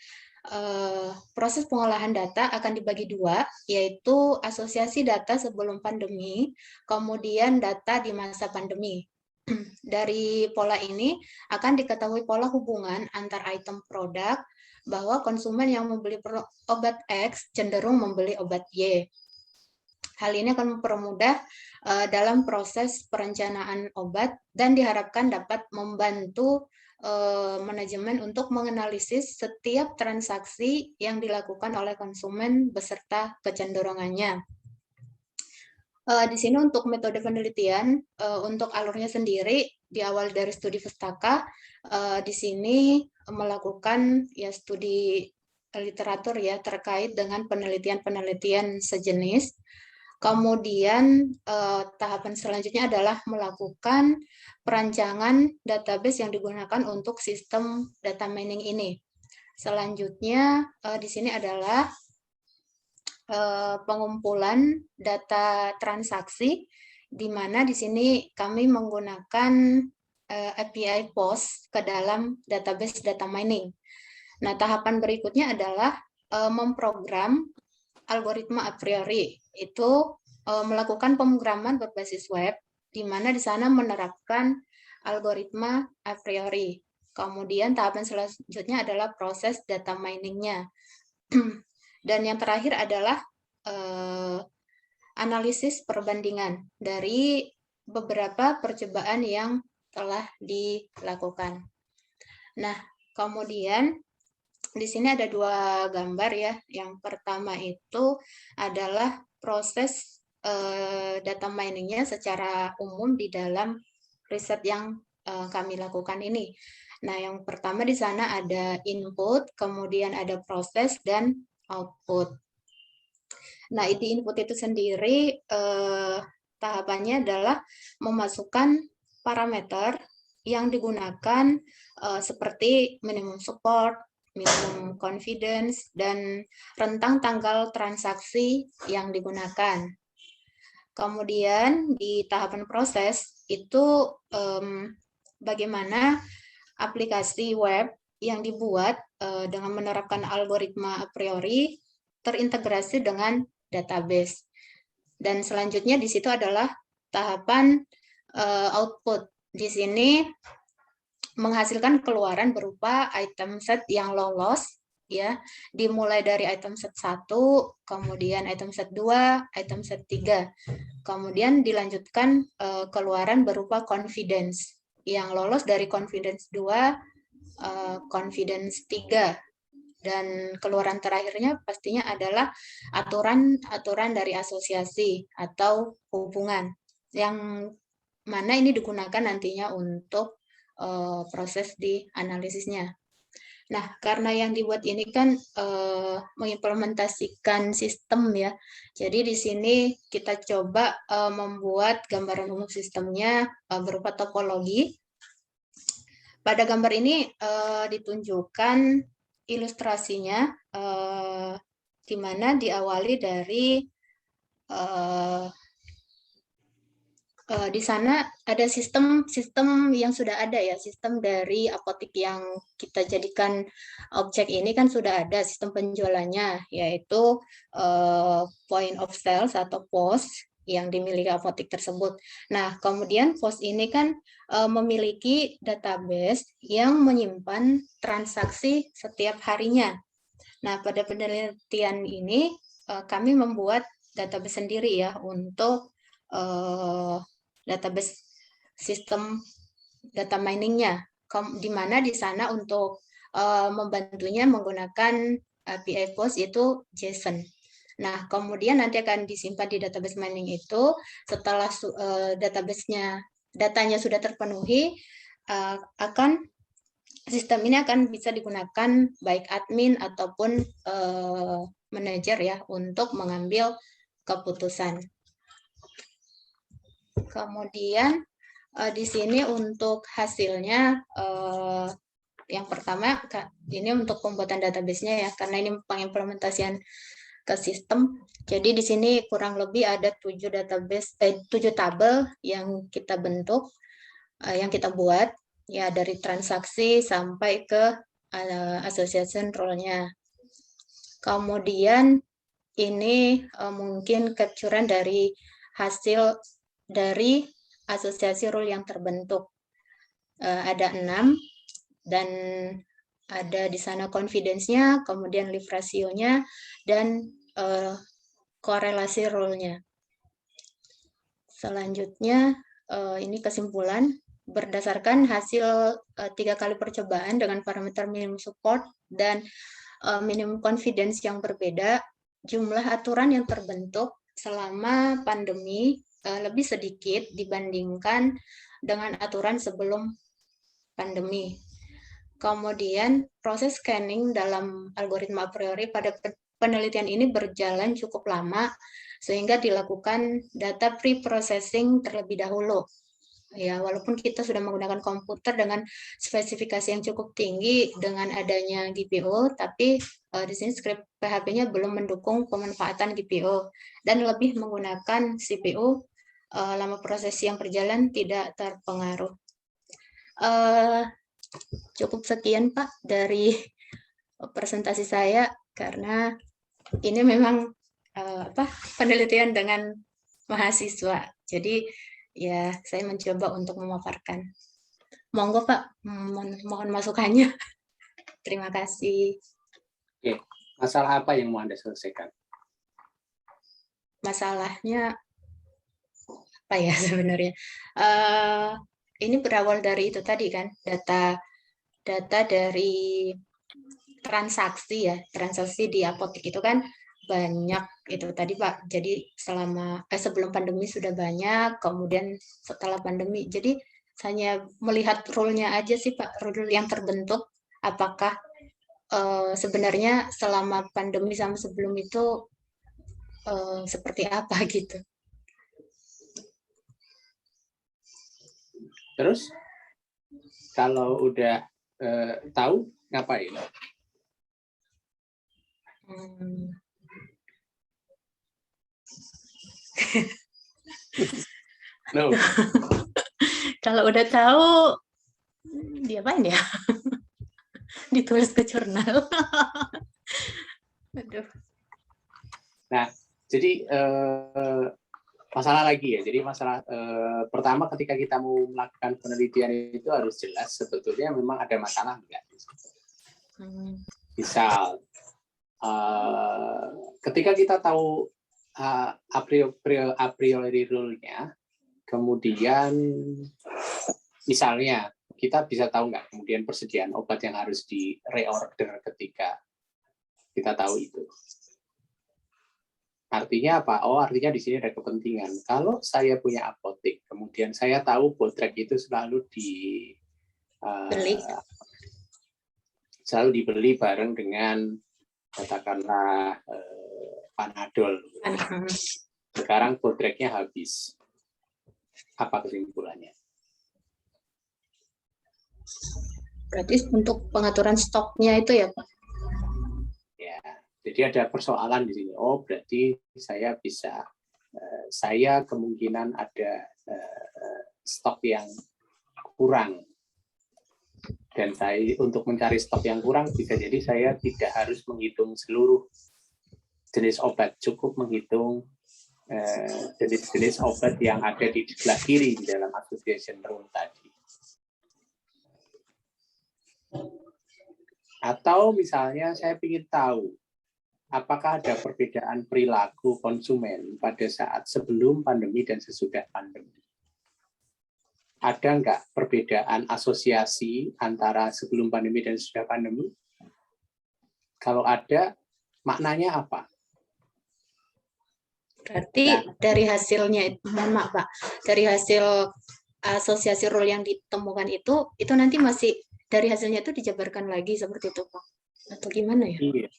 Proses pengolahan data akan dibagi dua, yaitu asosiasi data sebelum pandemi, kemudian data di masa pandemi. Dari pola ini akan diketahui pola hubungan antar item produk, bahwa konsumen yang membeli obat X cenderung membeli obat Y. Hal ini akan mempermudah dalam proses perencanaan obat dan diharapkan dapat membantu manajemen untuk menganalisis setiap transaksi yang dilakukan oleh konsumen beserta kecenderungannya. Di sini untuk metode penelitian, untuk alurnya sendiri diawali dari studi pustaka. Di sini melakukan ya studi literatur ya terkait dengan penelitian-penelitian sejenis. Kemudian tahapan selanjutnya adalah melakukan perancangan database yang digunakan untuk sistem data mining ini. Selanjutnya di sini adalah pengumpulan data transaksi, di mana di sini kami menggunakan API POS ke dalam database data mining. Nah, tahapan berikutnya adalah memprogram algoritma a priori, itu melakukan pemrograman berbasis web, di mana di sana menerapkan algoritma a priori. Kemudian tahapan selanjutnya adalah proses data mining-nya. Dan yang terakhir adalah analisis perbandingan dari beberapa percobaan yang telah dilakukan. Nah, kemudian di sini ada dua gambar ya. Yang pertama itu adalah proses data mining-nya secara umum di dalam riset yang kami lakukan ini. Nah, yang pertama di sana ada input, kemudian ada proses dan output. Nah, di input itu sendiri tahapannya adalah memasukkan parameter yang digunakan seperti minimum support, minimum confidence, dan rentang tanggal transaksi yang digunakan. Kemudian di tahapan proses itu bagaimana aplikasi web yang dibuat dengan menerapkan algoritma a priori terintegrasi dengan database. Dan selanjutnya di situ adalah tahapan output. Di sini menghasilkan keluaran berupa item set yang lolos, ya, dimulai dari item set 1, kemudian item set 2, item set 3. Kemudian dilanjutkan keluaran berupa confidence. Yang lolos dari confidence 2, confidence 3. Dan keluaran terakhirnya pastinya adalah aturan dari asosiasi atau hubungan, yang mana ini digunakan nantinya untuk proses di analisisnya. Nah, karena yang dibuat ini kan mengimplementasikan sistem ya. Jadi di sini kita coba membuat gambaran umum sistemnya berupa topologi. Pada gambar ini ditunjukkan ilustrasinya, di mana diawali dari di sana ada sistem yang sudah ada ya, sistem dari apotik yang kita jadikan objek ini kan sudah ada sistem penjualannya, yaitu point of sales atau POS yang dimiliki apotik tersebut. Nah, kemudian POS ini kan memiliki database yang menyimpan transaksi setiap harinya. Nah, pada penelitian ini kami membuat database sendiri ya untuk database sistem data miningnya, di mana di sana untuk membantunya menggunakan API POS itu JSON. Nah, kemudian nanti akan disimpan di database mining itu. Setelah datanya sudah terpenuhi, sistem ini akan bisa digunakan baik admin ataupun manajer ya untuk mengambil keputusan. Kemudian di sini untuk hasilnya, yang pertama ini untuk pembuatan database-nya ya, karena ini pengimplementasian ke sistem. Jadi di sini kurang lebih ada 7 tabel yang kita bentuk, yang kita buat ya, dari transaksi sampai ke association rule-nya. Kemudian ini mungkin capture-an dari hasil dari asosiasi rule yang terbentuk. Ada 6 dan ada di sana confidence-nya, kemudian leave ratio-nya, dan korelasi rule-nya. Selanjutnya ini kesimpulan. Berdasarkan hasil 3 kali percobaan dengan parameter minimum support dan minimum confidence yang berbeda, jumlah aturan yang terbentuk selama pandemi lebih sedikit dibandingkan dengan aturan sebelum pandemi. Kemudian proses scanning dalam algoritma a priori pada penelitian ini berjalan cukup lama, sehingga dilakukan data pre-processing terlebih dahulu. Ya, walaupun kita sudah menggunakan komputer dengan spesifikasi yang cukup tinggi dengan adanya GPU, tapi di sini script PHP-nya belum mendukung pemanfaatan GPU dan lebih menggunakan CPU. Lama proses yang berjalan tidak terpengaruh. Cukup sekian Pak dari presentasi saya, karena ini memang penelitian dengan mahasiswa. Jadi ya saya mencoba untuk memaparkan. Monggo Pak, mohon masukannya. Terima kasih. Oke, masalah apa yang mau Anda selesaikan? Masalahnya apa ya sebenarnya? Ini berawal dari itu tadi kan, data dari transaksi ya, transaksi di apotek itu kan banyak itu tadi Pak. Jadi sebelum pandemi sudah banyak, kemudian setelah pandemi. Jadi hanya melihat rule-nya aja sih Pak, rule yang terbentuk. Apakah sebenarnya selama pandemi sama sebelum itu seperti apa gitu. Terus kalau udah tahu ngapain? No. Kalau udah tahu, diapain ya? Ditulis ke jurnal. Aduh. Nah, jadi masalah lagi ya. Jadi masalah pertama ketika kita mau melakukan penelitian itu harus jelas sebetulnya memang ada masalah enggak. Misal ketika kita tahu a priori rule-nya, kemudian misalnya kita bisa tahu nggak kemudian persediaan obat yang harus di reorder ketika kita tahu itu. Artinya apa? Oh, artinya di sini ada kepentingan. Kalau saya punya apotek, kemudian saya tahu Bodrek itu selalu dibeli bareng dengan katakanlah Panadol. Sekarang Bodreknya habis. Apa kesimpulannya? Berarti untuk pengaturan stoknya itu ya, Pak? Ya, jadi ada persoalan di sini. Oh, berarti saya kemungkinan ada stok yang kurang. Dan untuk mencari stok yang kurang, bisa jadi saya tidak harus menghitung seluruh jenis obat, cukup menghitung jenis-jenis obat yang ada di sebelah kiri di dalam association rule tadi. Atau misalnya saya ingin tahu apakah ada perbedaan perilaku konsumen pada saat sebelum pandemi dan sesudah pandemi. Ada nggak perbedaan asosiasi antara sebelum pandemi dan sesudah pandemi? Kalau ada, maknanya apa? Berarti dari hasilnya, mohon maaf Pak, dari hasil asosiasi rule yang ditemukan itu nanti masih dari hasilnya itu dijabarkan lagi seperti itu Pak? Atau gimana ya? Iya.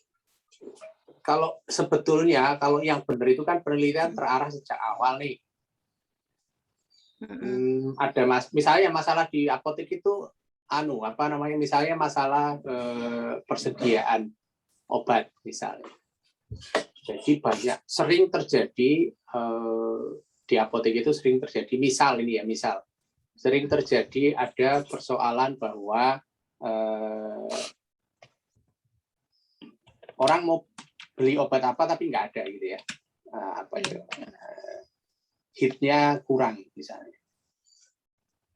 Kalau sebetulnya, kalau yang benar itu kan penelitian terarah sejak awal nih. Ada misalnya masalah di apotek itu misalnya masalah persediaan obat misalnya. Jadi sering terjadi di apotek itu sering terjadi misal sering terjadi ada persoalan bahwa orang mau beli obat apa tapi nggak ada gitu ya, hitnya kurang misalnya.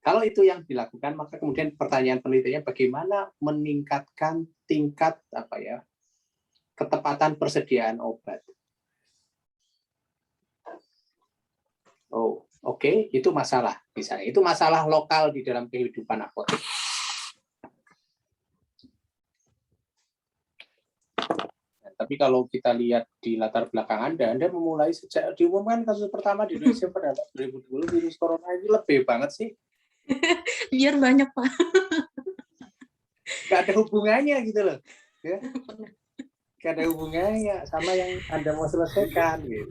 Kalau itu yang dilakukan, maka kemudian pertanyaan penelitiannya bagaimana meningkatkan tingkat ketepatan persediaan obat. Oh, oke, itu masalah misalnya. Itu masalah lokal di dalam kehidupan apotek. Tapi kalau kita lihat di latar belakang Anda memulai sejak diumumkan kasus pertama di Indonesia pada 2020 virus corona ini lebih banget sih. Biar banyak Pak. Gak ada hubungannya gitu loh. Ya. Gak ada hubungannya sama yang Anda mau selesaikan gitu.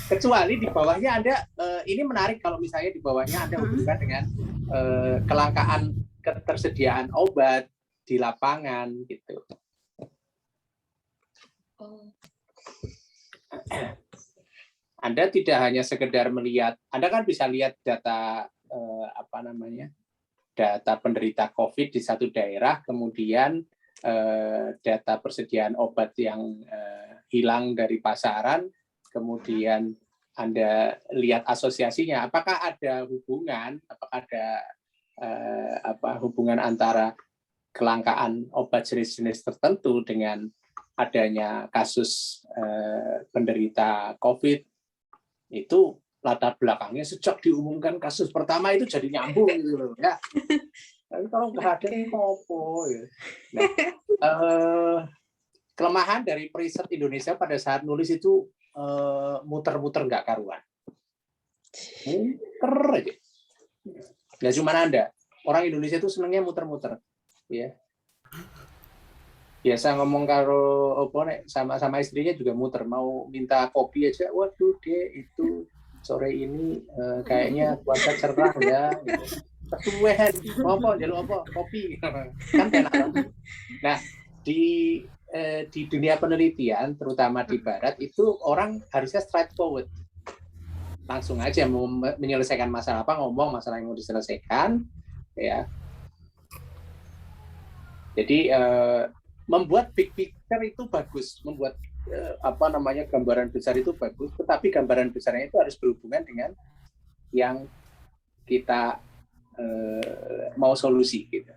Kecuali di bawahnya Anda, ini menarik kalau misalnya di bawahnya Anda hubungkan dengan kelangkaan ketersediaan obat di lapangan gitu. Anda tidak hanya sekedar melihat, Anda kan bisa lihat data data penderita COVID di satu daerah, kemudian data persediaan obat yang hilang dari pasaran, kemudian Anda lihat asosiasinya, apakah ada hubungan, apakah ada hubungan antara kelangkaan obat jenis-jenis tertentu dengan adanya kasus penderita COVID. Itu latar belakangnya sejak diumumkan kasus pertama itu jadi nyambung gitu loh ya. Tapi kalau nggak ada apa ya. Nah, kelemahan dari periset Indonesia pada saat nulis itu muter-muter nggak karuan. Muter aja. Nggak cuma Anda. Orang Indonesia itu senangnya muter-muter. Ya. Biasa ngomong sama istrinya juga muter, mau minta kopi aja, waduh dia itu sore ini kayaknya puasa cerah ya, kesuwen, apa jalur apa kopi kan enak banget. Nah di dunia penelitian terutama di Barat itu orang harusnya straightforward, langsung aja mau menyelesaikan masalah apa, ngomong masalah yang mau diselesaikan, ya. Jadi membuat big picture itu bagus, membuat gambaran besar itu bagus, tetapi gambaran besarnya itu harus berhubungan dengan yang kita mau solusi gitu.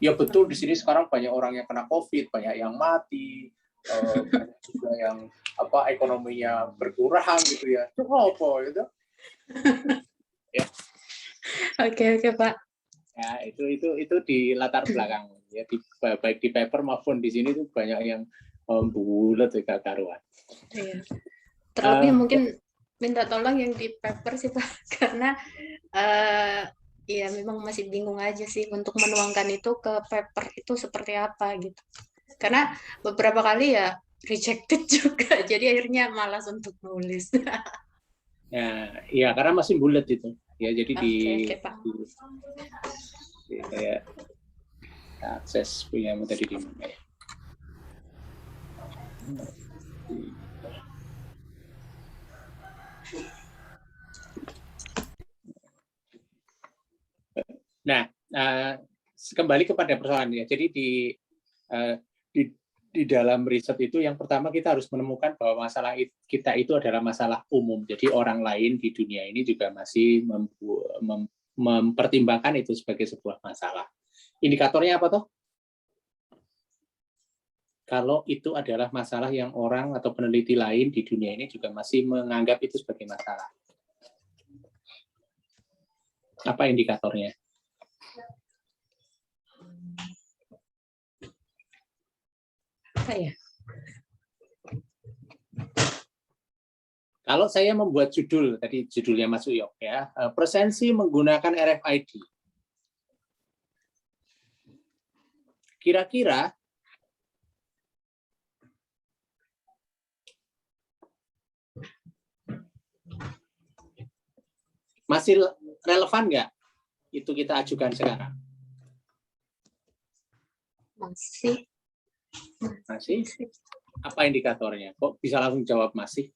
Ya betul, di sini sekarang banyak orang yang kena COVID, banyak yang mati, banyak juga yang ekonominya berkurang gitu ya. Itu apa gitu? Ya. Oke Pak. Ya itu di latar belakang ya, baik di paper maupun di sini tuh banyak yang bulat gak karuan. Iya. Terlebih mungkin minta tolong yang di paper sih Pak, karena ya memang masih bingung aja sih untuk menuangkan itu ke paper itu seperti apa gitu. Karena beberapa kali ya rejected juga, jadi akhirnya malas untuk nulis. Ya karena masih bulat itu. Ya jadi Pak. Kayak akses punya tadi di mana ya? Nah, kembali kepada persoalannya. Jadi di dalam riset itu yang pertama kita harus menemukan bahwa masalah kita itu adalah masalah umum. Jadi orang lain di dunia ini juga masih mempertimbangkan itu sebagai sebuah masalah. Indikatornya apa toh? Kalau itu adalah masalah yang orang atau peneliti lain di dunia ini juga masih menganggap itu sebagai masalah. Apa indikatornya? Apa ya? Kalau saya membuat judul, tadi judulnya Mas Uyok ya, presensi menggunakan RFID. Kira-kira masih relevan nggak itu kita ajukan sekarang? Masih. Apa indikatornya? Kok bisa langsung jawab masih?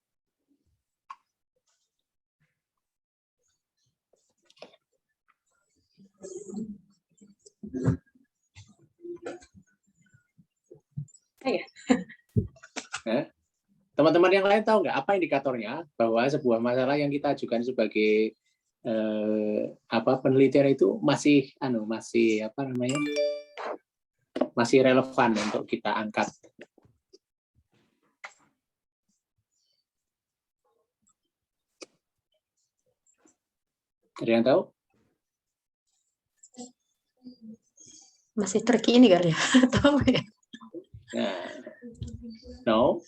Teman-teman yang lain tahu nggak apa indikatornya bahwa sebuah masalah yang kita ajukan sebagai penelitian itu masih masih relevan untuk kita angkat. Ada yang tahu? Masih terkini kali ya? Tahu ya? No.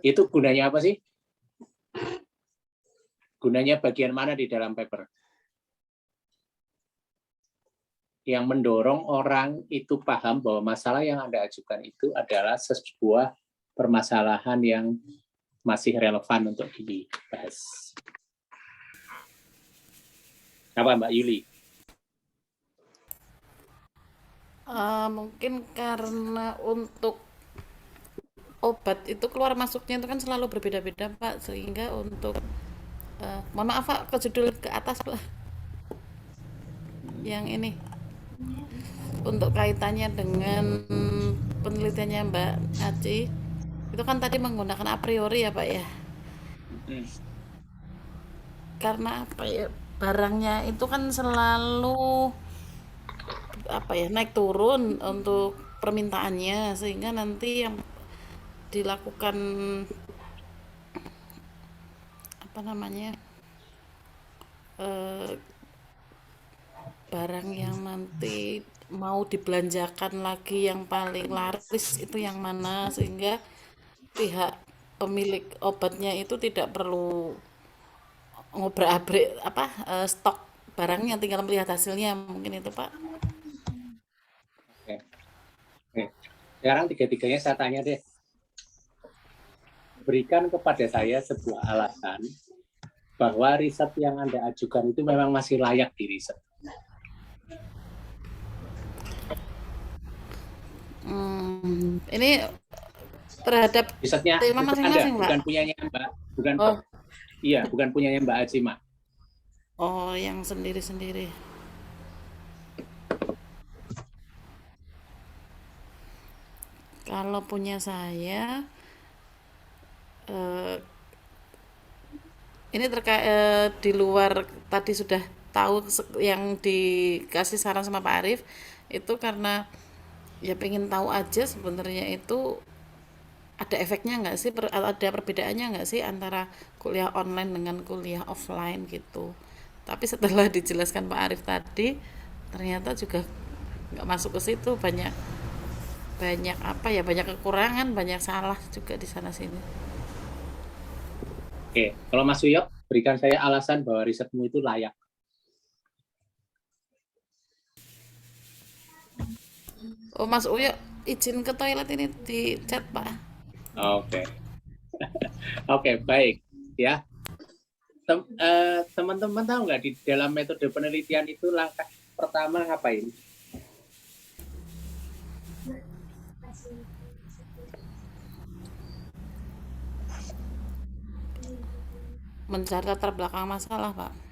Itu gunanya apa sih? Gunanya bagian mana di dalam paper? Yang mendorong orang itu paham bahwa masalah yang Anda ajukan itu adalah sebuah permasalahan yang masih relevan untuk dibahas. Apa Mbak Yuli? Mungkin karena untuk obat itu keluar masuknya itu kan selalu berbeda-beda Pak, sehingga untuk mohon maaf Pak, ke judul ke atas Pak, yang ini untuk kaitannya dengan penelitiannya Mbak Aci itu kan tadi menggunakan a priori ya Pak ya. Karena apa ya, barangnya itu kan selalu naik turun untuk permintaannya, sehingga nanti yang dilakukan barang yang nanti mau dibelanjakan lagi yang paling laris itu yang mana, sehingga pihak pemilik obatnya itu tidak perlu ngobrak-abrik stok barangnya, tinggal melihat hasilnya, mungkin itu Pak. Oke. Sekarang tiga-tiganya saya tanya deh. Berikan kepada saya sebuah alasan bahwa riset yang Anda ajukan itu memang masih layak di riset. Ini terhadap risetnya tema masing-masing Pak. Bukan punyanya Mbak, bukan Iya, bukan punyanya Mbak Azima. Oh, yang sendiri-sendiri. Kalau punya saya, eh, ini terkait di luar tadi sudah tahu yang dikasih saran sama Pak Arif itu karena ya pengen tahu aja sebenarnya itu ada efeknya nggak sih, ada perbedaannya nggak sih antara kuliah online dengan kuliah offline gitu. Tapi setelah dijelaskan Pak Arif tadi, ternyata juga nggak masuk ke situ, banyak banyak apa ya, banyak kekurangan, banyak salah juga di sana sini. Oke, kalau Mas Uyok, berikan saya alasan bahwa risetmu itu layak. Oh Mas Uyo, izin ke toilet ini di chat Pak. Oke, oke, baik. Ya, teman-teman tahu nggak di dalam metode penelitian itu langkah pertama ngapain? Mencari latar belakang masalah Pak.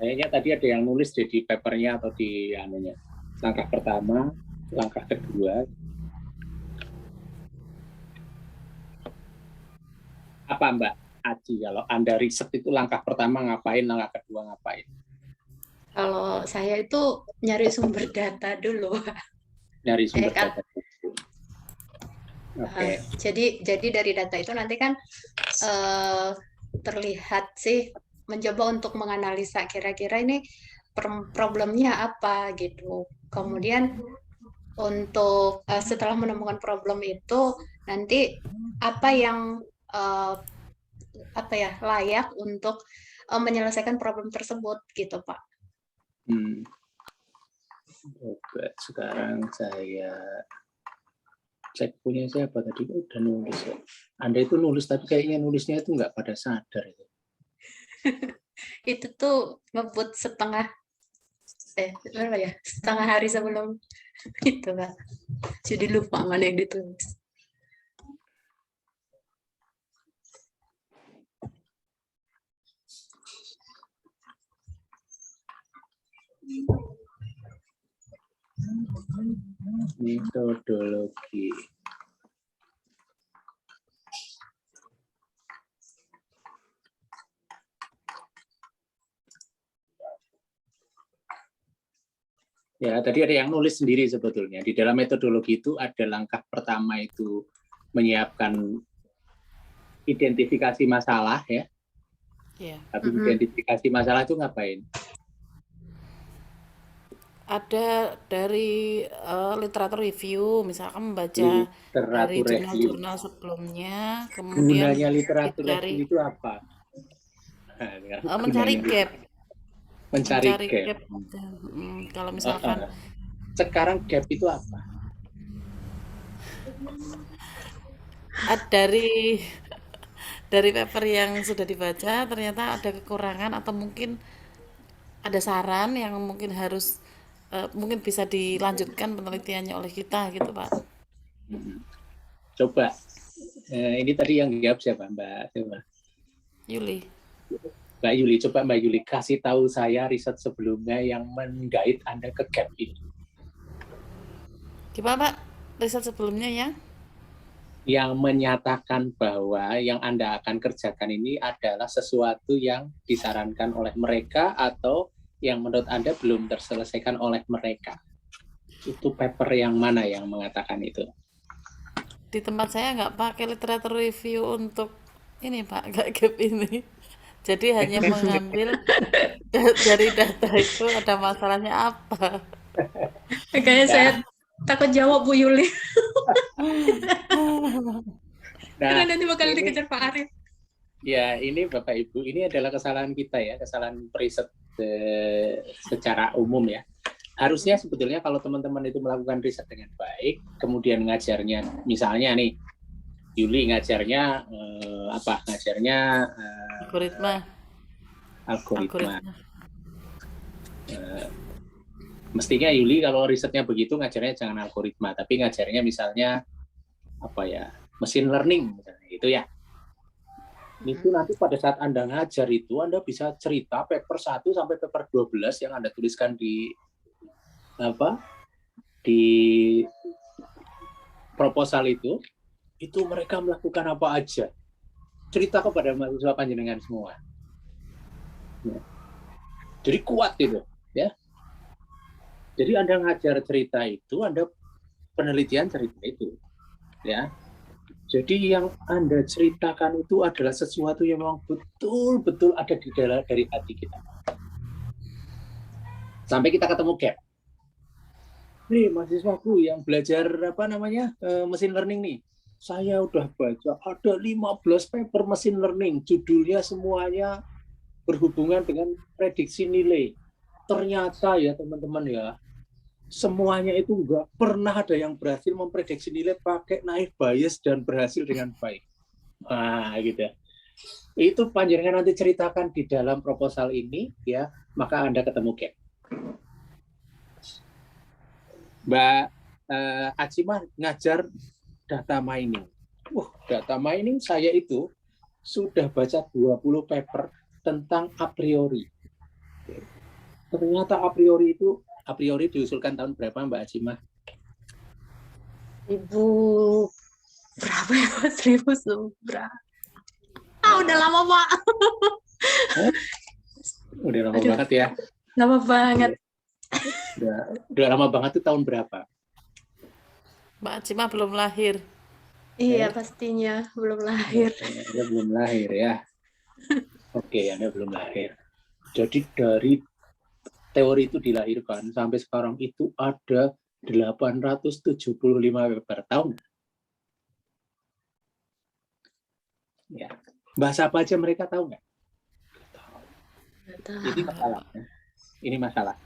Kayaknya tadi ada yang nulis di papernya atau di anunya. Langkah pertama, langkah kedua. Apa Mbak Aci, kalau Anda riset itu langkah pertama ngapain, langkah kedua ngapain? Kalau saya itu nyari sumber data dulu. Dari sumber Kan? data. Oke. Jadi dari data itu nanti kan terlihat sih, mencoba untuk menganalisa kira-kira ini problemnya apa gitu. Kemudian untuk setelah menemukan problem itu nanti apa yang layak untuk menyelesaikan problem tersebut gitu Pak. Coba sekarang saya cek punya siapa tadi, udah nulis ya. Anda itu nulis tapi kayaknya nulisnya itu nggak pada sadar itu. Itu tuh ngebut setengah hari sebelum itu Pak. Jadi lupa mana yang ditulis. Metodologi. Ya, tadi ada yang nulis sendiri sebetulnya. Di dalam metodologi itu ada langkah pertama itu menyiapkan identifikasi masalah ya. Iya. Tapi identifikasi masalah itu ngapain? Ada dari literatur review, misalkan membaca dari jurnal-jurnal sebelumnya, kemudian gunanya literatur dicari, review itu apa? mencari gap, Mencari gap. kalau misalkan sekarang gap itu apa? Dari paper yang sudah dibaca ternyata ada kekurangan atau mungkin ada saran yang mungkin harus mungkin bisa dilanjutkan penelitiannya oleh kita gitu Pak. Coba ini tadi yang jawab siapa Mbak? Coba. Yuli. Mbak Yuli, coba Mbak Yuli kasih tahu saya riset sebelumnya yang menggait Anda ke gap ini. Gimana Pak? Riset sebelumnya ya? Yang menyatakan bahwa yang Anda akan kerjakan ini adalah sesuatu yang disarankan oleh mereka atau yang menurut Anda belum terselesaikan oleh mereka. Itu paper yang mana yang mengatakan itu? Di tempat saya nggak pakai literatur review untuk ini Pak, nggak gap ini. Jadi hanya mengambil dari data itu ada masalahnya apa. Kayaknya saya takut jawab Bu Yuli. Karena nanti bakal dikejar Pak Arif. Ya, ini Bapak Ibu, ini adalah kesalahan kita ya, kesalahan periset secara umum ya. Harusnya sebetulnya kalau teman-teman itu melakukan riset dengan baik, kemudian ngajarnya, misalnya nih, Yuli ngajarnya apa? Ngajarnya algoritma. Mestinya Yuli kalau risetnya begitu ngajarnya jangan algoritma, tapi ngajarnya misalnya apa ya, mesin learning misalnya, itu ya. Itu nanti pada saat Anda ngajar itu Anda bisa cerita paper 1 sampai paper 12 yang Anda tuliskan di proposal itu mereka melakukan apa aja. Cerita kepada mahasiswa panjenengan semua. Ya. Jadi kuat itu, ya. Jadi Anda ngajar cerita itu, Anda penelitian cerita itu, ya. Jadi yang Anda ceritakan itu adalah sesuatu yang memang betul-betul ada di dalam dari hati kita. Sampai kita ketemu gap. Nih mahasiswaku yang belajar mesin learning nih. Saya udah baca ada 15 paper mesin learning, judulnya semuanya berhubungan dengan prediksi nilai. Ternyata ya teman-teman ya, semuanya itu nggak pernah ada yang berhasil memprediksi nilai pakai naive bias dan berhasil dengan baik. Nah, gitu. Itu panjenengan nanti ceritakan di dalam proposal ini, ya, maka Anda ketemu gap. Mbak Acimah ngajar data mining. Data mining saya itu sudah baca 20 paper tentang a priori. Ternyata a priori diusulkan tahun berapa Mbak Acimah? 1000 berapa ya Pak? 1000 berapa? Udah lama Pak. Udah lama banget ya. Lama banget. Udah lama banget tuh tahun berapa? Mbak Acimah belum lahir. Iya pastinya belum lahir. Anda belum lahir ya. Oke, Anda belum lahir. Jadi dari teori itu dilahirkan sampai sekarang itu ada 875 paper tahun. Ya. Bahasa apa aja mereka tahu nggak? Ini masalah.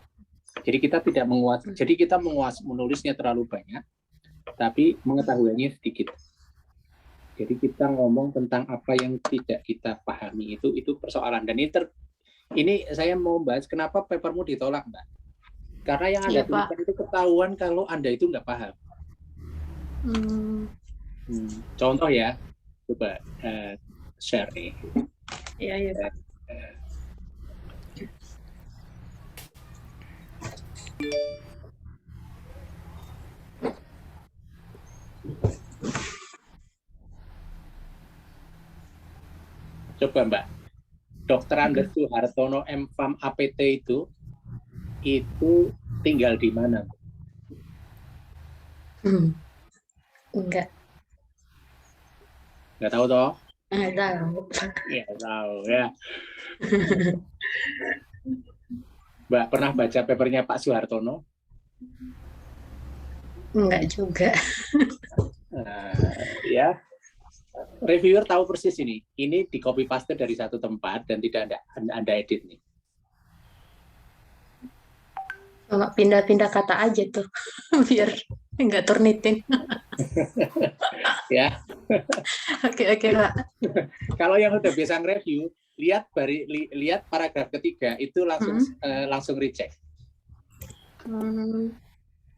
Jadi kita tidak menguasai. Jadi kita menulisnya terlalu banyak, tapi mengetahuinya sedikit. Jadi kita ngomong tentang apa yang tidak kita pahami itu persoalan. Dan ini saya mau bahas kenapa papermu ditolak, Mbak. Karena yang Anda tuliskan itu ketahuan kalau Anda itu nggak paham. Contoh ya, coba share nih. Iya. Coba Mbak, Dr. Andes Suhartono M.Pharm APT itu tinggal di mana? Enggak Nggak tahu toh? nggak tahu. Ya tahu ya. Mbak pernah baca papernya Pak Suhartono? Enggak juga. Ya. Reviewer tahu persis ini. Ini di copy paste dari satu tempat dan tidak Anda edit nih. Cuma pindah-pindah kata aja tuh biar nggak turnitin. Ya. Oke Pak. Kalau yang udah biasa nge-review, lihat paragraf ketiga itu langsung reject.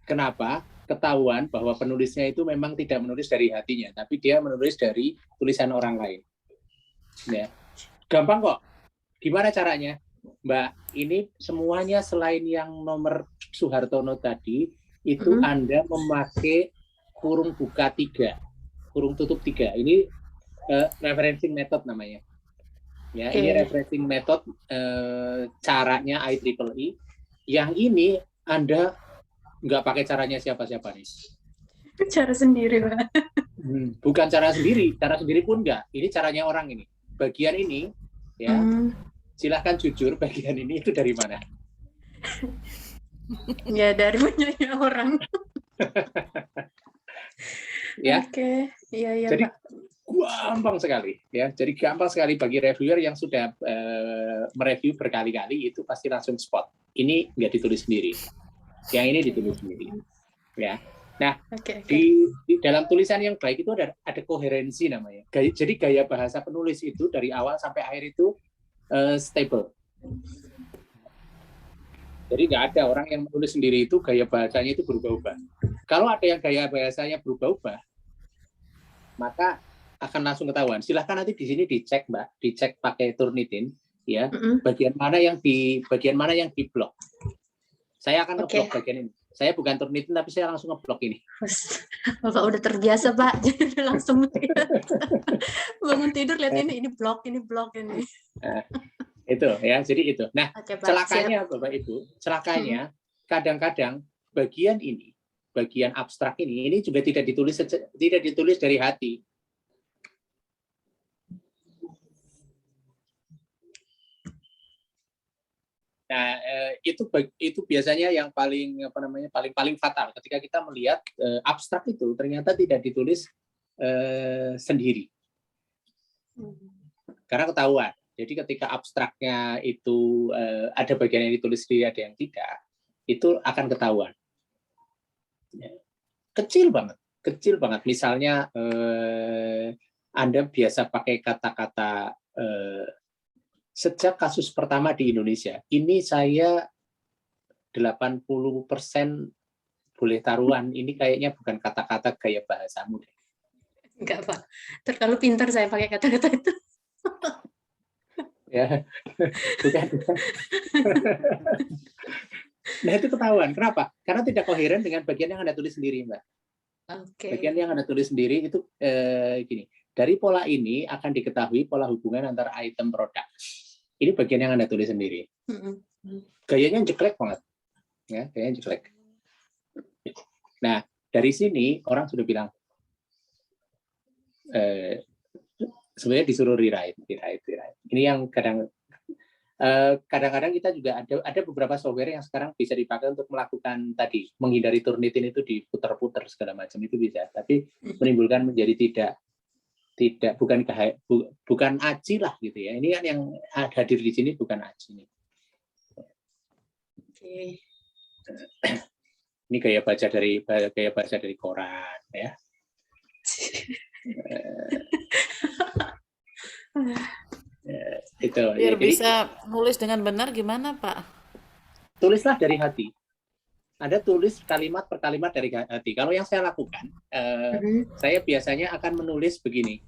Kenapa? Ketahuan bahwa penulisnya itu memang tidak menulis dari hatinya, tapi dia menulis dari tulisan orang lain. Ya. Gampang kok. Gimana caranya? Mbak, ini semuanya selain yang nomor Suhartono tadi, itu Anda memakai kurung buka 3, kurung tutup 3. Ini referencing method namanya. Ya, ini referencing method caranya IEEE. Yang ini Anda nggak pakai caranya siapa-siapa nih. Cara sendiri, Pak. Bukan cara sendiri pun nggak. Ini caranya orang ini. Bagian ini, ya, silahkan jujur, bagian ini itu dari mana? Ya, dari punyanya orang. Ya. Oke, iya, Jadi, Pak. gampang sekali, ya. Jadi gampang sekali bagi reviewer yang sudah mereview berkali-kali, itu pasti langsung spot. Ini nggak ditulis sendiri. Yang ini ditulis sendiri, ya. Nah, di dalam tulisan yang baik itu ada koherensi namanya. Jadi gaya bahasa penulis itu dari awal sampai akhir itu stable. Jadi nggak ada orang yang menulis sendiri itu gaya bahasanya itu berubah-ubah. Kalau ada yang gaya bahasanya berubah-ubah, maka akan langsung ketahuan. Silahkan nanti di sini dicek, Mbak, dicek pakai Turnitin, ya. Bagian mana yang di blok. Saya akan ngeblok bagian ini. Saya bukan Turnitin, tapi saya langsung ngeblok ini. Bapak udah terbiasa, Pak. Jadi langsung bangun tidur lihat ini blok ini. Nah, itu ya, jadi itu. Nah, Pak, celakanya siap. Bapak Ibu, celakanya kadang-kadang bagian abstrak ini juga tidak ditulis dari hati. Nah, itu biasanya yang paling paling fatal ketika kita melihat abstrak itu ternyata tidak ditulis sendiri. Karena ketahuan. Jadi ketika abstraknya itu ada bagian yang ditulis sendiri, ada yang tidak, itu akan ketahuan. Kecil banget. Misalnya Anda biasa pakai kata-kata sejak kasus pertama di Indonesia, ini saya 80% boleh taruhan, ini kayaknya bukan kata-kata gaya bahasamu. Enggak, Pak. Terlalu pintar saya pakai kata-kata itu. Ya, bukan. Nah, itu ketahuan. Kenapa? Karena tidak koheren dengan bagian yang Anda tulis sendiri, Mbak. Bagian yang Anda tulis sendiri itu gini. Dari pola ini akan diketahui pola hubungan antara item produk. Ini bagian yang Anda tulis sendiri. Gayanya jelek banget. Ya, gayanya jelek. Nah, dari sini orang sudah bilang, sebenarnya disuruh rewrite. Ini yang kadang-kadang kita juga ada beberapa software yang sekarang bisa dipakai untuk melakukan tadi, menghindari Turnitin itu diputar-putar segala macam itu bisa, tapi menimbulkan menjadi bukan aci lah gitu ya. Ini kan yang hadir di sini bukan aci nih. Ini gaya baca dari koran ya. Itu. Biar bisa nulis dengan benar gimana, Pak? Tulislah dari hati. Anda tulis kalimat per kalimat dari hati. Kalau yang saya lakukan, saya biasanya akan menulis begini.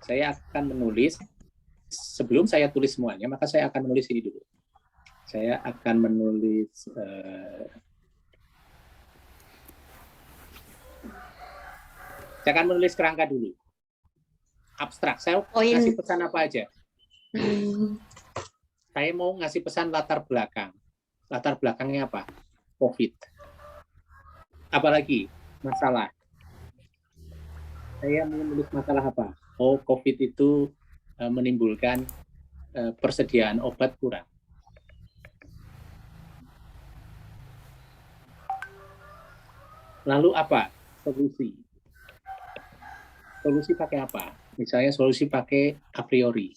Saya akan menulis, sebelum saya tulis semuanya, maka saya akan menulis ini dulu. Saya akan menulis, kerangka dulu. Abstrak. Saya ngasih pesan apa aja. Saya mau ngasih pesan latar belakang. Latar belakangnya apa? COVID. Apalagi masalah. Saya mau menulis masalah apa? Oh, COVID itu menimbulkan persediaan obat kurang. Lalu apa? Solusi. Solusi pakai apa? Misalnya solusi pakai a priori.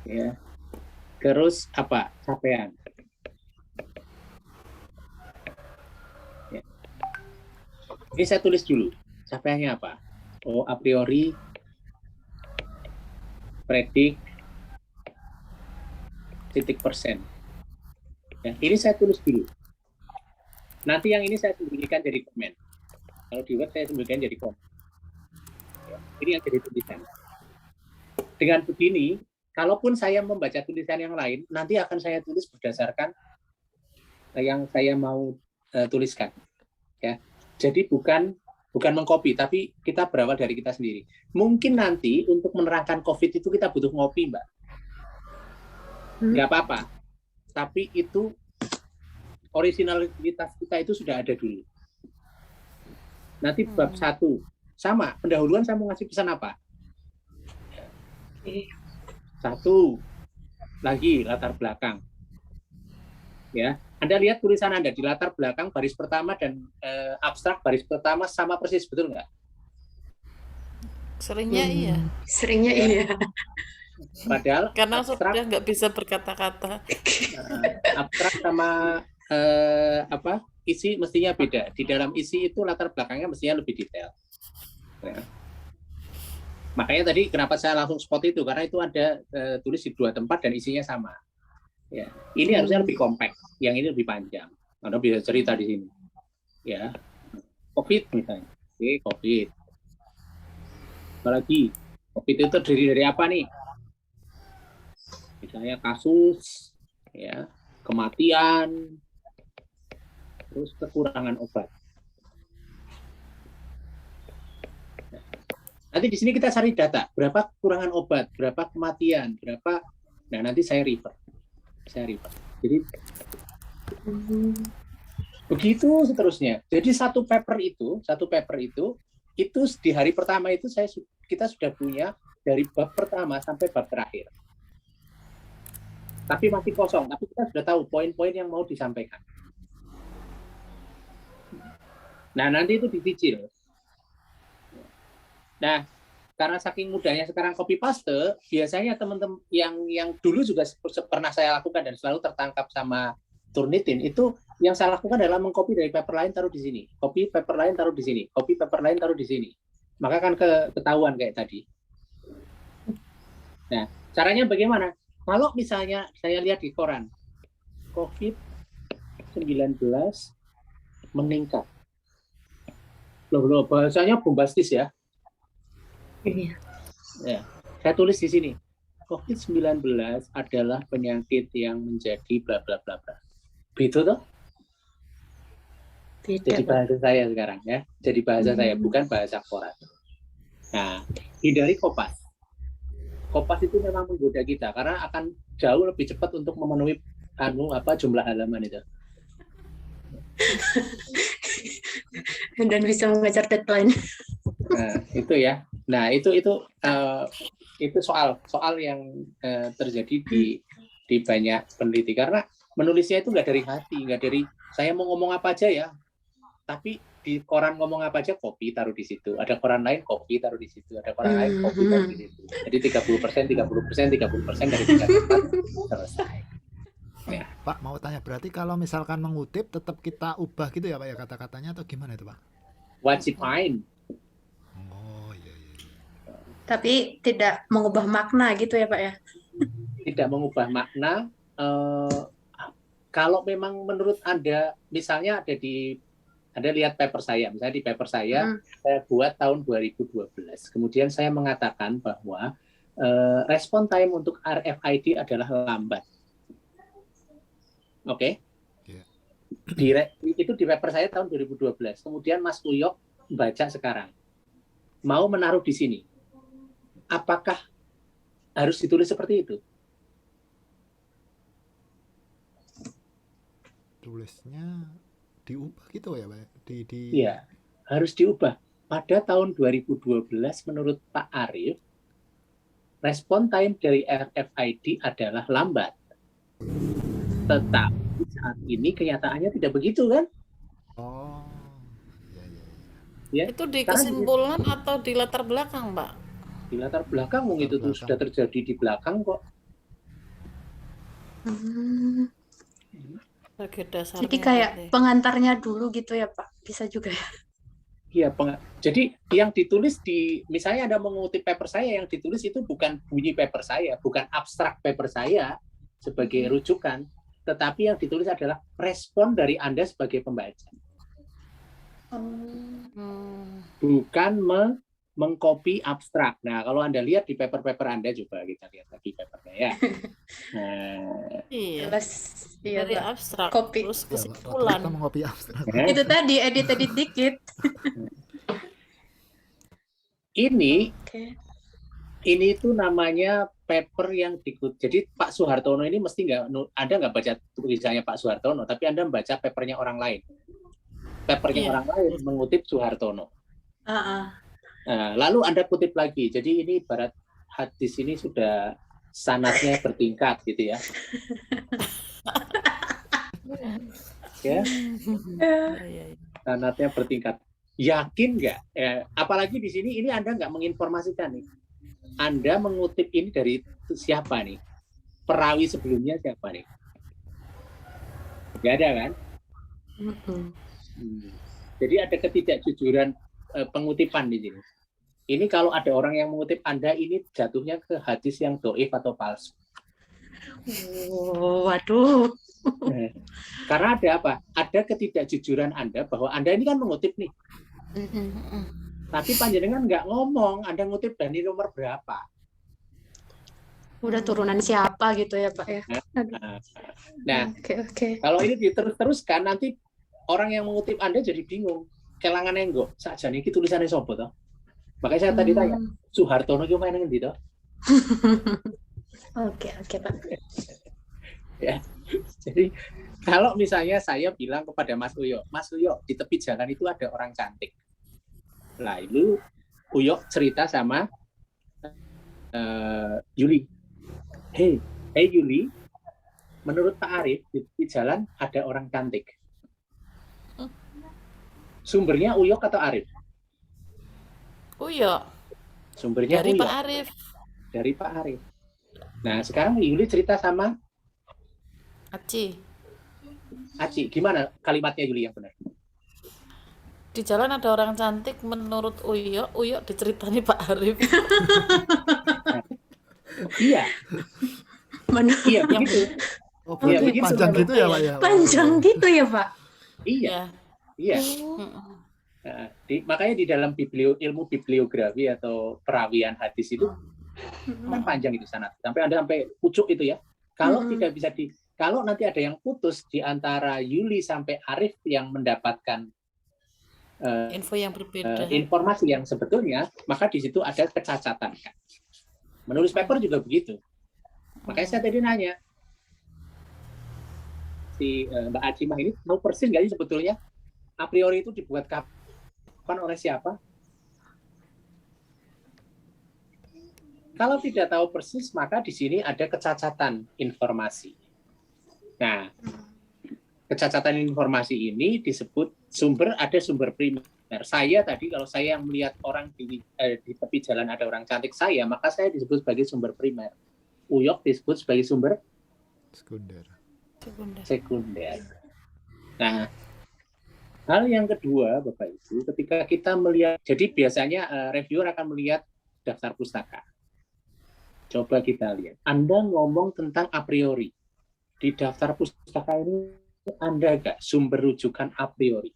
Ya. Terus apa? Capaian. Ya. Ini saya tulis dulu. Capaiannya apa? Oh, a priori, predik, titik persen. Ya, ini saya tulis dulu. Nanti yang ini saya sembunyikan jadi komen. Kalau di Word saya sembunyikan jadi komen. Ya, ini yang jadi tulisan. Dengan begini, kalaupun saya membaca tulisan yang lain, nanti akan saya tulis berdasarkan yang saya mau tuliskan. Ya, jadi bukan mengcopy, tapi kita berawal dari kita sendiri. Mungkin nanti untuk menerangkan COVID itu kita butuh ngopi, Mbak. Nggak apa-apa. Tapi itu originalitas kita itu sudah ada dulu. Nanti bab 1 sama pendahuluan saya mau ngasih pesan apa? 1 lagi latar belakang. Ya, Anda lihat tulisan Anda di latar belakang baris pertama dan abstrak baris pertama sama persis, betul nggak? Seringnya iya. Seringnya iya. Padahal Karena abstrak, sudah nggak bisa berkata-kata. abstrak sama isi mestinya beda. Di dalam isi itu latar belakangnya mestinya lebih detail. Ya. Makanya tadi kenapa saya langsung spot itu, karena itu ada tulis di 2 tempat dan isinya sama. Ya, ini harusnya lebih compact, yang ini lebih panjang. Anda bisa cerita di sini. Ya, COVID misalnya. Oke, COVID. Apalagi COVID itu terdiri dari apa nih? Misalnya kasus, ya, kematian, terus kekurangan obat. Nanti di sini kita cari data, berapa kekurangan obat, berapa kematian, berapa. Nah, nanti saya refer. Jadi begitu seterusnya. Jadi satu paper itu di hari pertama itu kita sudah punya dari bab pertama sampai bab terakhir. Tapi masih kosong, tapi kita sudah tahu poin-poin yang mau disampaikan. Nah, nanti itu dicicil. Nah, karena saking mudahnya sekarang copy paste, biasanya teman-teman yang dulu juga pernah saya lakukan dan selalu tertangkap sama Turnitin, itu yang saya lakukan adalah mengcopy dari paper lain taruh di sini, copy paper lain taruh di sini, copy paper lain taruh di sini. Maka kan ketahuan kayak tadi. Nah, caranya bagaimana? Kalau misalnya saya lihat di koran, COVID-19 meningkat. Loh, bahasanya bombastis ya. Iya. Ya, saya tulis di sini. COVID-19 adalah penyakit yang menjadi bla bla bla bla. Begitu toh? Jadi bahasa saya sekarang ya. Jadi bahasa saya, bukan bahasa koran. Nah, hindari kopas. Kopas itu memang menggoda kita karena akan jauh lebih cepat untuk memenuhi jumlah halaman itu. Dan bisa mengejar deadline. Nah, itu ya. Nah, itu soal yang terjadi di banyak peneliti karena menulisnya itu nggak dari hati, nggak dari saya mau ngomong apa aja ya. Tapi di koran ngomong apa aja, copy taruh di situ. Ada koran lain, copy taruh di situ. Ada koran lain, copy taruh di situ. Jadi 30% dari 3 selesai. Ya. Pak, mau tanya, berarti kalau misalkan mengutip tetap kita ubah gitu ya Pak ya kata-katanya atau gimana itu Pak? Wajib main. Oh iya. Tapi tidak mengubah makna gitu ya Pak ya? Tidak mengubah makna. Kalau memang menurut Anda, misalnya Anda lihat paper saya, misalnya di paper saya buat tahun 2012. Kemudian saya mengatakan bahwa respon time untuk RFID adalah lambat. Oke? Itu di paper saya tahun 2012. Kemudian Mas Uyok baca sekarang. Mau menaruh di sini. Apakah harus ditulis seperti itu? Tulisnya diubah gitu ya Pak? Iya, harus diubah. Pada tahun 2012 menurut Pak Arief, respon time dari RFID adalah lambat. Tetapi saat ini kenyataannya tidak begitu kan? Oh, Ya, Itu di kesimpulan atau di latar belakang, Pak? Di latar belakang, itu tuh sudah terjadi di belakang kok. Jadi kayak pengantarnya dulu gitu ya Pak, bisa juga ya? Iya, jadi yang ditulis misalnya Anda mengutip paper saya, yang ditulis itu bukan bunyi paper saya, bukan abstrak paper saya sebagai rujukan, tetapi yang ditulis adalah respon dari Anda sebagai pembaca. Bukan mengcopy abstrak. Nah, kalau Anda lihat di paper-paper Anda, coba kita lihat lagi papernya ya. Iya. Dari abstrak. Copy. Terus kesimpulan. Kita mengcopy abstrak. Itu tadi edit dikit. Ini itu namanya paper yang dikutip. Jadi Pak Soehartono ini mesti Anda nggak baca tulisannya Pak Soehartono, tapi Anda membaca papernya orang lain. Papernya orang lain mengutip Soehartono. Nah, lalu Anda kutip lagi. Jadi ini ibarat hadis ini sudah sanadnya bertingkat gitu ya. Ya. Sanadnya bertingkat. Yakin nggak? Apalagi di sini ini Anda nggak menginformasikan nih. Anda mengutip ini dari siapa nih? Perawi sebelumnya siapa nih? Nggak ada kan? Jadi ada ketidakjujuran pengutipan di sini. Ini kalau ada orang yang mengutip Anda, ini jatuhnya ke hadis yang dhaif atau palsu. Oh, waduh. Nah, karena ada apa? Ada ketidakjujuran Anda bahwa Anda ini kan mengutip nih, tapi panjenengan nggak ngomong Anda ngutip dari nomor berapa. Udah turunan siapa gitu ya, Pak ya? Aduh. Nah, Oke. kalau ini diterus-teruskan, nanti orang yang mengutip Anda jadi bingung. Kelangan enggak, sakjane iki tulisannya sopo toh? Makanya saya tadi tanya, Soehartono itu main ngendi toh? Oke, Pak. Ya. Jadi kalau misalnya saya bilang kepada Mas Uyo, di tepi jalan itu ada orang cantik. Lah itu Uyo cerita sama Yuli. Hey Yuli, menurut Pak Arif di tepi jalan ada orang cantik. Sumbernya Uyo atau Arif? Uyo. Sumbernya Dari Uyo. Pak Arif. Dari Pak Arif. Nah sekarang Yuli cerita sama Aci. Gimana kalimatnya Yuli yang benar? Di jalan ada orang cantik menurut Uyo diceritani Pak Arif. Iya. Mana? Iya begitu. Oh, berarti begitu, panjang Mbak. gitu ya, Pak ya? Panjang gitu ya, Pak? Iya. Nah, makanya di dalam ilmu bibliografi atau perawian hadis itu kan panjang itu sanad. Sampai pucuk itu ya. Kalau tidak bisa kalau nanti ada yang putus di antara Yuli sampai Arif yang mendapatkan info yang berbeda. Informasi yang sebetulnya, maka di situ ada kecacatan. Menulis paper juga begitu. Makanya saya tadi nanya, si Mbak Acimah ini tahu persis nggak sih sebetulnya a priori itu dibuat kapan oleh siapa? Kalau tidak tahu persis, maka di sini ada kecacatan informasi. Nah, kecacatan informasi ini disebut ada sumber primer. Kalau saya yang melihat orang di tepi jalan ada orang cantik maka saya disebut sebagai sumber primer. Uyok disebut sebagai sumber sekunder. Nah, hal yang kedua, Bapak Ibu, ketika kita melihat, jadi biasanya reviewer akan melihat daftar pustaka. Coba kita lihat. Anda ngomong tentang a priori. Di daftar pustaka ini, Anda nggak sumber rujukan a priori?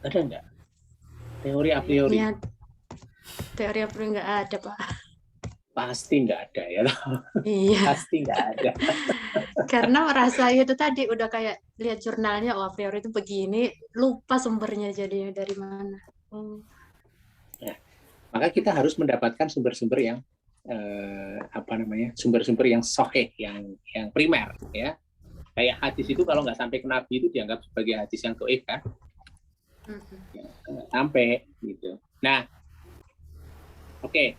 Ada nggak? Teori a priori? Ya, teori a priori nggak ada, Pak. Pasti nggak ada ya. Iya. Pasti nggak ada. Karena merasa itu tadi udah kayak lihat jurnalnya, a priori itu begini, lupa sumbernya jadinya dari mana. Nah, maka kita harus mendapatkan sumber-sumber yang sumber-sumber yang sahih, yang primer, ya. Kayak hadis itu kalau nggak sampai ke Nabi itu dianggap sebagai hadis yang dhaif kan? Sampai gitu. Nah, oke.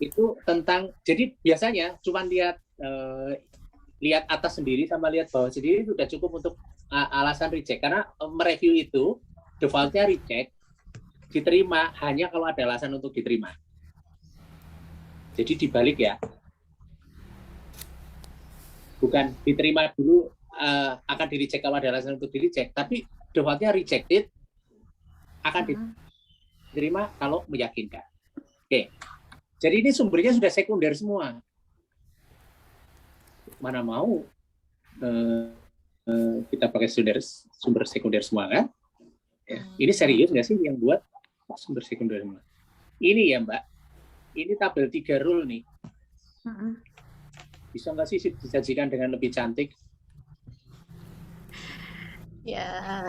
Itu tentang, jadi biasanya cuma lihat atas sendiri sama lihat bawah sendiri itu sudah cukup untuk alasan reject, karena mereview itu defaultnya reject, diterima hanya kalau ada alasan untuk diterima. Jadi dibalik ya, bukan diterima dulu akan di-reject kalau ada alasan untuk di-reject, tapi defaultnya rejected akan diterima kalau meyakinkan. Oke. Jadi ini sumbernya sudah sekunder semua. Mana mau kita pakai sumber sekunder semua kan? Ya. Ini serius nggak sih yang buat sumber sekunder semua? Ini ya Mbak, ini tabel 3 rule nih. Bisa nggak sih disajikan dengan lebih cantik? Ya.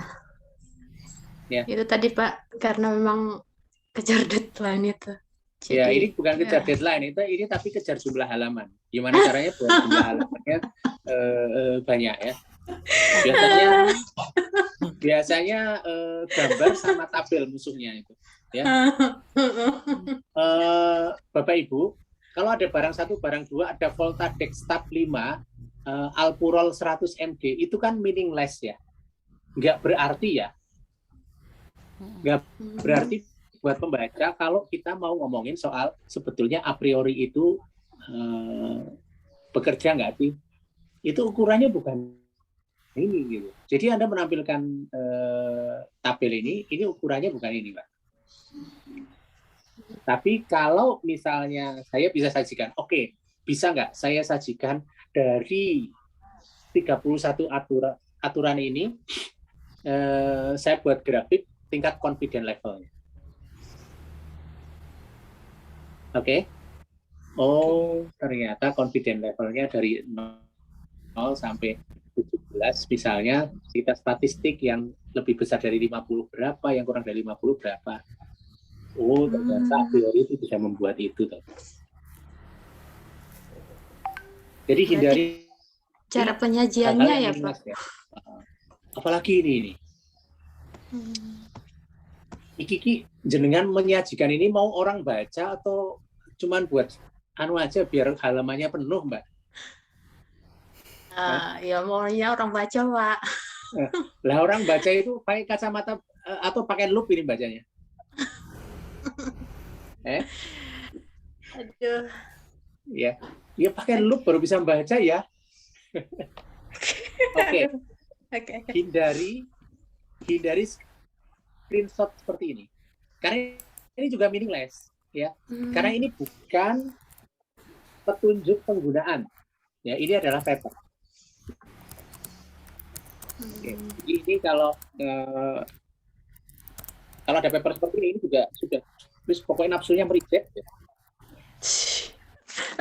Itu tadi Pak, karena memang kejar deadline itu. Jadi, ya, ini bukan kejar deadline, ini tapi kejar jumlah halaman. Gimana caranya buat jumlah halamannya banyak ya. Biasanya gambar sama tabel musuhnya itu. Ya. Bapak Ibu, kalau ada barang 1, barang 2, ada Volta Dextab 5, Alpurol 100 MD, itu kan meaningless ya. Nggak berarti ya. Nggak berarti buat pembaca kalau kita mau ngomongin soal sebetulnya a priori itu bekerja nggak sih? Itu ukurannya bukan ini gitu. Jadi Anda menampilkan tabel ini ukurannya bukan ini, Pak. Tapi kalau misalnya saya bisa sajikan, oke, bisa nggak saya sajikan dari 31 aturan ini, saya buat grafik tingkat confidence levelnya. Oke. Oh, ternyata confidence levelnya dari 0 sampai 17, misalnya kita statistik yang lebih besar dari 50 berapa, yang kurang dari 50 berapa. Oh, ternyata a priori itu bisa membuat itu. Jadi hindari cara penyajiannya ya, Pak. Ya. Apalagi ini. Iki jenengan menyajikan ini mau orang baca atau cuman buat anu aja biar halamannya penuh, Mbak? Ya maunya orang baca, Pak. Lah orang baca itu pakai kacamata atau pakai loop ini bacanya? Aduh. Ya pakai loop baru bisa membaca ya. Oke. Hindari screenshot seperti ini. Karena ini juga meaningless, ya. Karena ini bukan petunjuk penggunaan. Ya, ini adalah paper. Oke. Ini kalau ada paper seperti ini juga sudah, terus pokoknya nafsunya mereject. Ya.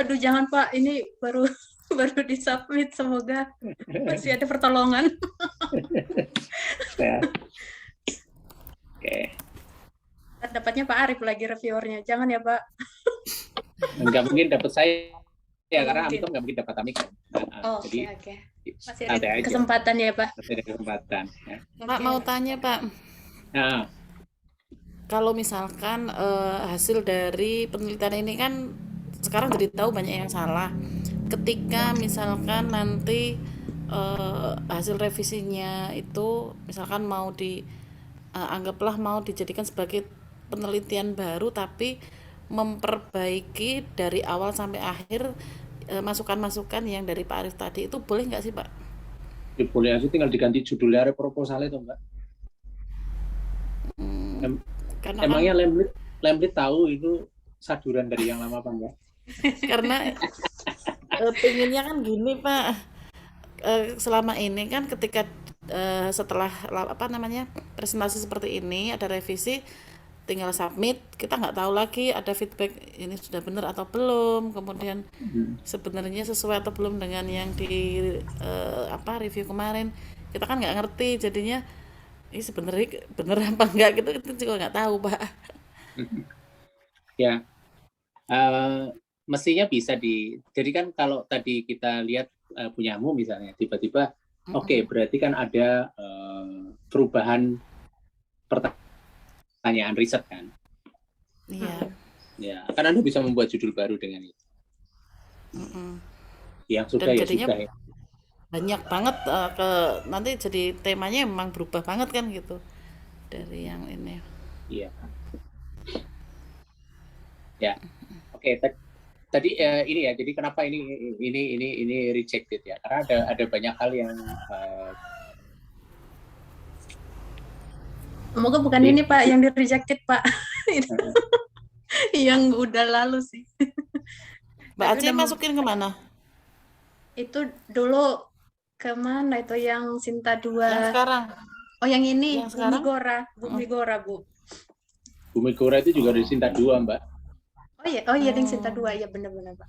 Aduh, jangan Pak, ini baru disubmit, semoga masih ada pertolongan. Ya. Oke. Dapatnya Pak Arif lagi reviewernya, jangan ya Pak. Nggak mungkin dapat saya ya, karena Amikom nggak mungkin dapat Amikom. Oke. Masih ada kesempatan ya Pak. Masih ada kesempatan. Ya. Pak mau tanya Pak. Nah. Kalau misalkan hasil dari penelitian ini kan sekarang jadi tahu banyak yang salah. Ketika misalkan nanti hasil revisinya itu misalkan mau anggaplah mau dijadikan sebagai penelitian baru tapi memperbaiki dari awal sampai akhir masukan-masukan yang dari Pak Arif tadi, itu boleh nggak sih Pak? Ya, boleh aja, tinggal diganti judulnya proposal itu Mbak. Karena emangnya Lemlit tahu itu saduran dari yang lama apa enggak? Karena pengennya kan gini Pak, selama ini kan ketika setelah presentasi seperti ini ada revisi, tinggal submit, kita nggak tahu lagi ada feedback ini sudah benar atau belum, kemudian sebenarnya sesuai atau belum dengan yang di review kemarin, kita kan nggak ngerti, jadinya ini sebenarnya benar apa enggak gitu, kita juga nggak tahu Pak. Ya, mestinya bisa jadi kan kalau tadi kita lihat punyamu misalnya tiba-tiba oke, berarti kan ada perubahan pertanyaan riset kan. Iya. Ya, kan Anda bisa membuat judul baru dengan itu. Yang sudah ya sudah ya. Banyak banget nanti jadi temanya memang berubah banget kan gitu dari yang ini. Iya. Ya. Oke, tadi ini ya. Jadi kenapa ini rejected ya? Karena ada banyak hal yang semoga bukan ini Pak yang di rejected Pak. Yang udah lalu sih. Mbak Aceh masukin kemana? Itu dulu kemana itu yang Sinta 2? Yang sekarang. Oh yang ini, yang Bumi Gora Bu. Bumi Gora itu juga dari Sinta 2 Mbak. Oh iya yang Sinta 2 ya benar-benar Pak.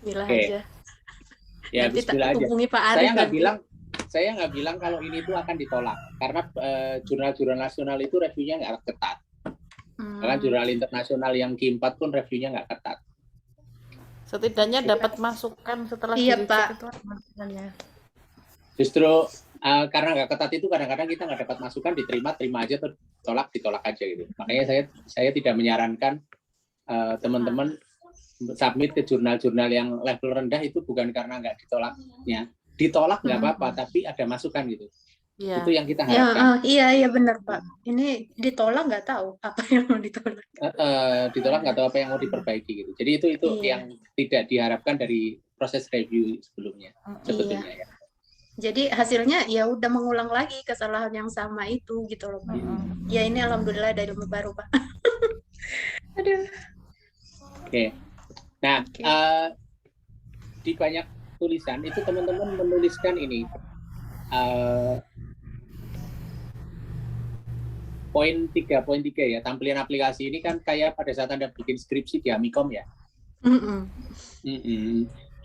Bismillah aja. Ya nanti bismillah aja. Hubungi Pak Arif. Saya nggak bilang kalau ini tuh akan ditolak karena jurnal-jurnal nasional itu reviewnya nggak ketat. Bahkan jurnal internasional yang Q4 pun reviewnya nggak ketat. Setidaknya dapat masukan setelah Pak. Itu justru karena nggak ketat itu kadang-kadang kita nggak dapat masukan, terima aja atau ditolak aja gitu. Makanya saya tidak menyarankan teman-teman submit ke jurnal-jurnal yang level rendah itu bukan karena nggak ditolaknya. Ditolak nggak apa-apa, tapi ada masukan gitu. Ya. Itu yang kita harapkan. Iya benar Pak. Ini ditolak nggak tahu apa yang mau ditolak. Ditolak nggak tahu apa yang mau diperbaiki gitu. Jadi itu yang tidak diharapkan dari proses review sebelumnya sebetulnya ya. Jadi hasilnya ya udah mengulang lagi kesalahan yang sama itu gitu loh Pak. Ya ini alhamdulillah ada ilmu baru Pak. Aduh. Oke. Nah, Oke. di banyak tulisan itu teman-teman menuliskan ini poin 3.3 ya, tampilan aplikasi ini kan kayak pada saat Anda bikin skripsi di Amikom ya.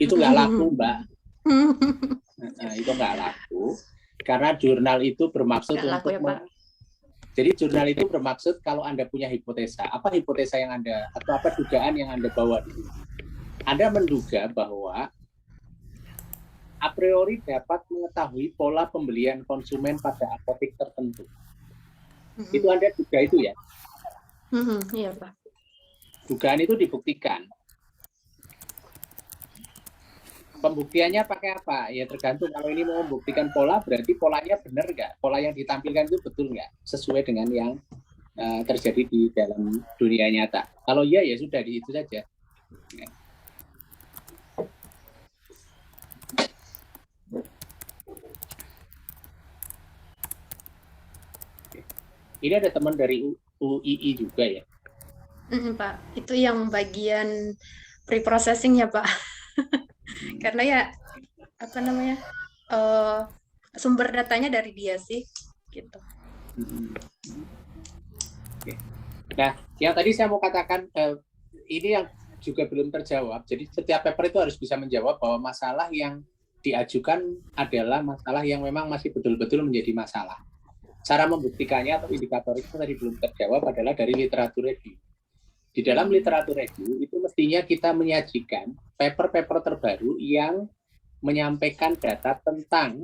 Itu nggak laku, Mbak. Nah, itu nggak laku karena jurnal itu bermaksud Nggak laku untuk ya, Pak. jadi jurnal itu bermaksud kalau Anda punya hipotesa, apa hipotesa yang Anda atau apa dugaan yang Anda bawa dulu. Anda menduga bahwa a priori dapat mengetahui pola pembelian konsumen pada apotek tertentu. Itu Anda duga itu ya? Iya, Pak. Dugaan itu dibuktikan. Pembuktiannya pakai apa? Ya tergantung. Kalau ini mau membuktikan pola, berarti polanya benar nggak? Pola yang ditampilkan itu betul nggak? Sesuai dengan yang terjadi di dalam dunia nyata. Kalau iya, ya sudah, di itu saja. Ini ada teman dari UII juga ya? Pak, itu yang bagian pre-processing ya, Pak. Karena ya, apa namanya, sumber datanya dari dia sih, gitu. Nah, yang tadi saya mau katakan, ini yang juga belum terjawab. Jadi setiap paper itu harus bisa menjawab bahwa masalah yang diajukan adalah masalah yang memang masih betul-betul menjadi masalah. Cara membuktikannya atau indikator itu tadi belum terjawab adalah dari literatur review. Di dalam literatur review itu mestinya kita menyajikan paper-paper terbaru yang menyampaikan data tentang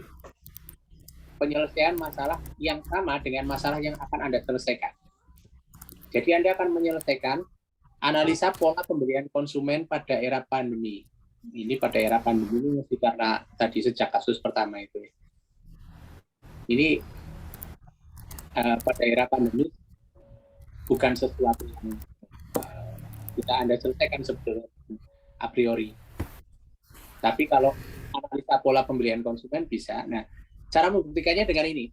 penyelesaian masalah yang sama dengan masalah yang akan Anda selesaikan. Jadi Anda akan menyelesaikan analisa pola pembelian konsumen pada era pandemi. Ini pada era pandemi ini mesti karena tadi sejak kasus pertama itu. Ini pada era pandemi bukan sesuatu yang kita Anda selesaikan sebetulnya a priori. Tapi kalau analisa pola pembelian konsumen bisa. Nah, cara membuktikannya dengan ini.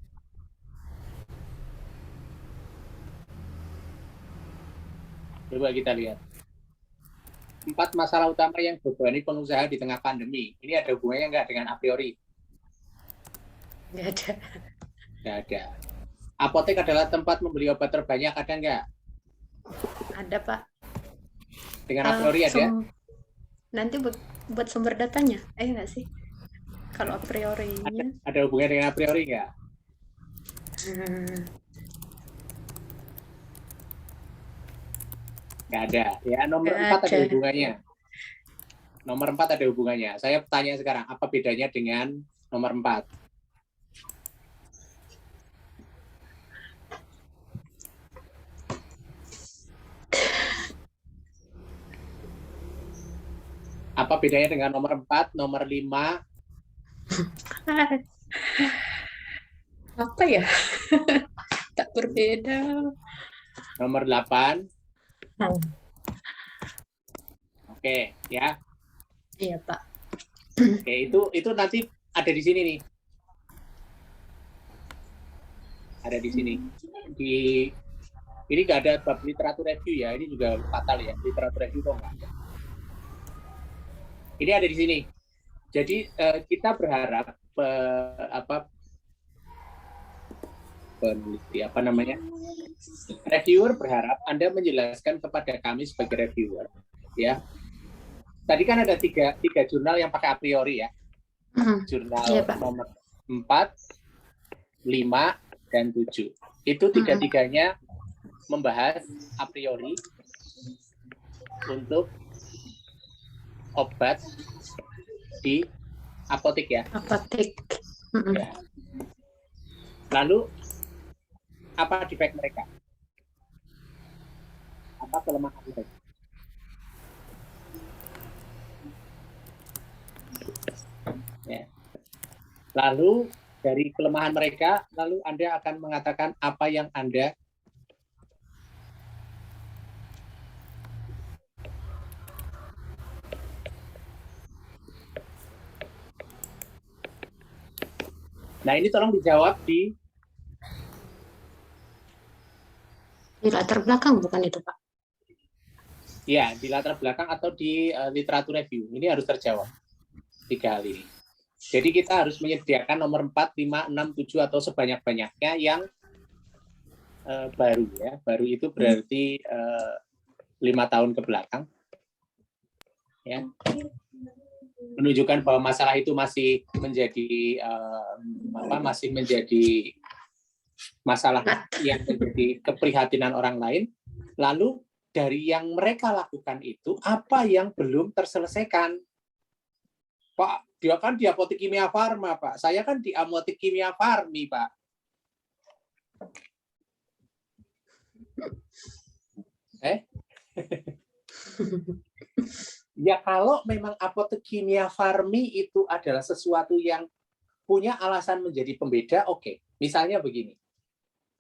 Coba kita lihat. 4 masalah utama yang dibebani pengusaha di tengah pandemi. Ini ada hubungannya nggak dengan a priori? Nggak ada. Nggak ada. Apotek adalah tempat membeli obat terbanyak, ada nggak? Ada, Pak. Dengan a priori ada? Nanti buat sumber datanya, nggak sih? Kalau a priorinya. Ada hubungannya dengan a priori nggak? Nggak ada. Ya, nomor 4 ada hubungannya. Nomor 4 ada hubungannya. Saya tanya sekarang, apa bedanya dengan nomor 4? Apa bedanya dengan nomor 4, nomor 5? Apa ya? Tak berbeda. Nomor 8? Oke, ya. Iya, Pak. Oke, itu nanti ada di sini nih. Ada di sini. Ini nggak ada bab literatur review ya. Ini juga fatal ya. Literatur review kok nggak ada. Ini ada di sini. Jadi kita berharap peneliti reviewer berharap Anda menjelaskan kepada kami sebagai reviewer, ya. Tadi kan ada tiga jurnal yang pakai a priori ya. Jurnal nomor 4, 5, dan 7. Itu tiga-tiganya membahas a priori untuk obat di apotek ya. Apotek. Ya. Lalu apa defect mereka? Apa kelemahan mereka? Ya. Lalu dari kelemahan mereka, lalu Anda akan mengatakan apa yang Anda Nah, ini tolong dijawab di latar belakang bukan itu, Pak? Ya, di latar belakang atau di literatur review. Ini harus terjawab 3 hal ini. Jadi kita harus menyediakan nomor 4, 5, 6, 7 atau sebanyak-banyaknya yang baru ya. Baru itu berarti 5 tahun ke belakang. Ya. Menunjukkan bahwa masalah itu masih menjadi masih menjadi masalah yang menjadi keprihatinan orang lain. Lalu dari yang mereka lakukan itu, apa yang belum terselesaikan? Pak, dia kan di apotek kimia farma, Pak. Saya kan di apotek kimia farmi, Pak. Ya kalau memang apotek kimia farmi itu adalah sesuatu yang punya alasan menjadi pembeda, oke. Misalnya begini.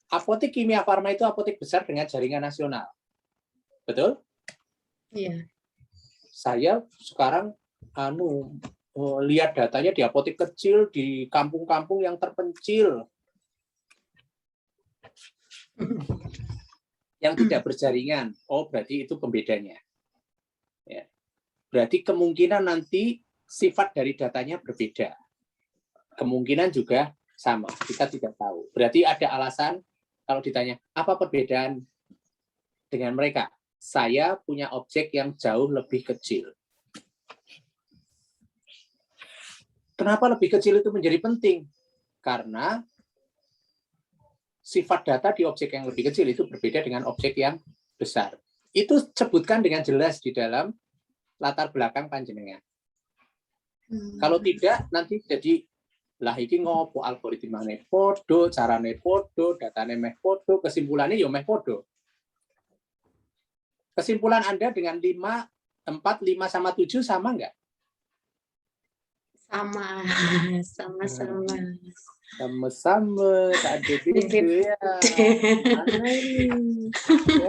Apotek kimia farma itu apotek besar dengan jaringan nasional. Betul? Iya. Saya sekarang lihat datanya di apotek kecil di kampung-kampung yang terpencil yang tidak berjaringan. Oh, berarti itu pembedanya. Ya. Berarti kemungkinan nanti sifat dari datanya berbeda. Kemungkinan juga sama. Kita tidak tahu. Berarti ada alasan kalau ditanya apa perbedaan dengan mereka. Saya punya objek yang jauh lebih kecil. Kenapa lebih kecil itu menjadi penting? Karena sifat data di objek yang lebih kecil itu berbeda dengan objek yang besar. Itu sebutkan dengan jelas di dalam latar belakang panjenengan. Kalau tidak, nanti jadi lah iki ngopo algoritmane podo, carane podo, datane meh podo, kesimpulannya yo meh podo. Kesimpulan Anda dengan 4, 5 sama 7 sama nggak? Sama. Sama-sama, tak ada beda ya. Mana ini? Ya.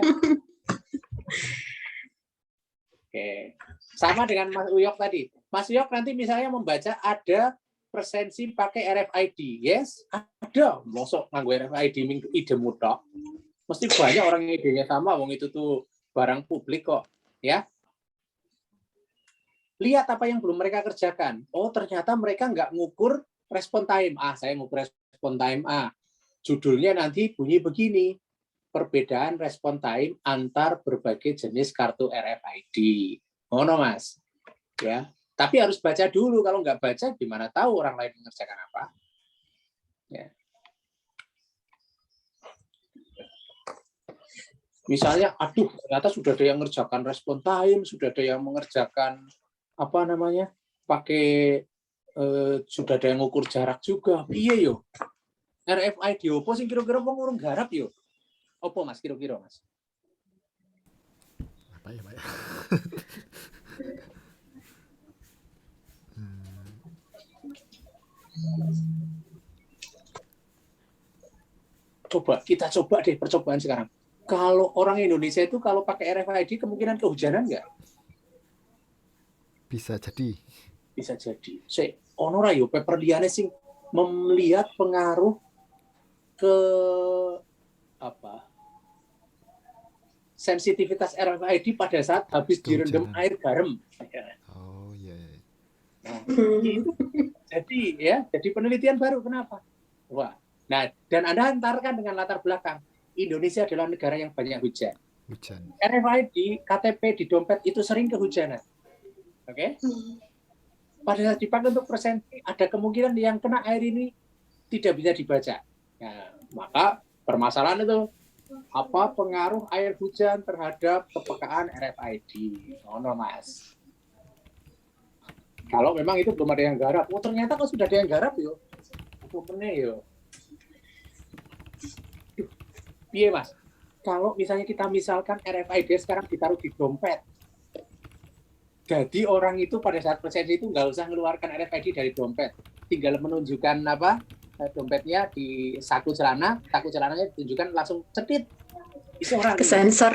Oke. Sama dengan Mas Uyok tadi. Mas Uyok nanti misalnya membaca ada presensi pakai RFID. Yes, ada. Mosok nganggo RFID minggu ide mutok. Mesti banyak orang yang idenya sama, wong itu tuh barang publik kok, ya. Lihat apa yang belum mereka kerjakan. Oh, ternyata mereka nggak ngukur respon time. Saya ngukur respon time A. Judulnya nanti bunyi begini. Perbedaan respon time antar berbagai jenis kartu RFID. Oh, no, Mas. Ya. Tapi harus baca dulu. Kalau nggak baca, gimana tahu orang lain mengerjakan apa? Ya. Misalnya, aduh, ternyata sudah ada yang mengerjakan respon time, sudah ada yang mengerjakan pakai sudah ada yang ngukur jarak juga. Iya yo. RFID opo sing kira-kira wong urung garap yo. Opo Mas kira-kira Mas? Apa ya, Pak ya? Kita coba deh percobaan sekarang. Kalau orang Indonesia itu kalau pakai RFID kemungkinan kehujanan nggak? Bisa jadi. Bisa jadi. Ono ra yo paper liyane sing melihat pengaruh ke sensitivitas RFID pada saat habis direndam air garam. Oh iya. Nah, itu jadi penelitian baru. Kenapa? Wah. Nah, dan Anda antarkan dengan latar belakang. Indonesia adalah negara yang banyak hujan. RFID, KTP di dompet itu sering kehujanan. Oke? Pada saat dipakai untuk presensi, ada kemungkinan yang kena air ini tidak bisa dibaca. Nah, maka permasalahan itu apa pengaruh air hujan terhadap kepekaan RFID? Oh, no, Mas. Kalau memang itu belum ada yang garap, oh ternyata kok sudah ada yang garap yo. Yo. Iya Mas, kalau misalnya kita misalkan RFID sekarang ditaruh di dompet, jadi orang itu pada saat presensi itu nggak usah mengeluarkan RFID dari dompet, tinggal menunjukkan dompetnya di saku celananya ditunjukkan langsung cedit, itu orang ke sensor.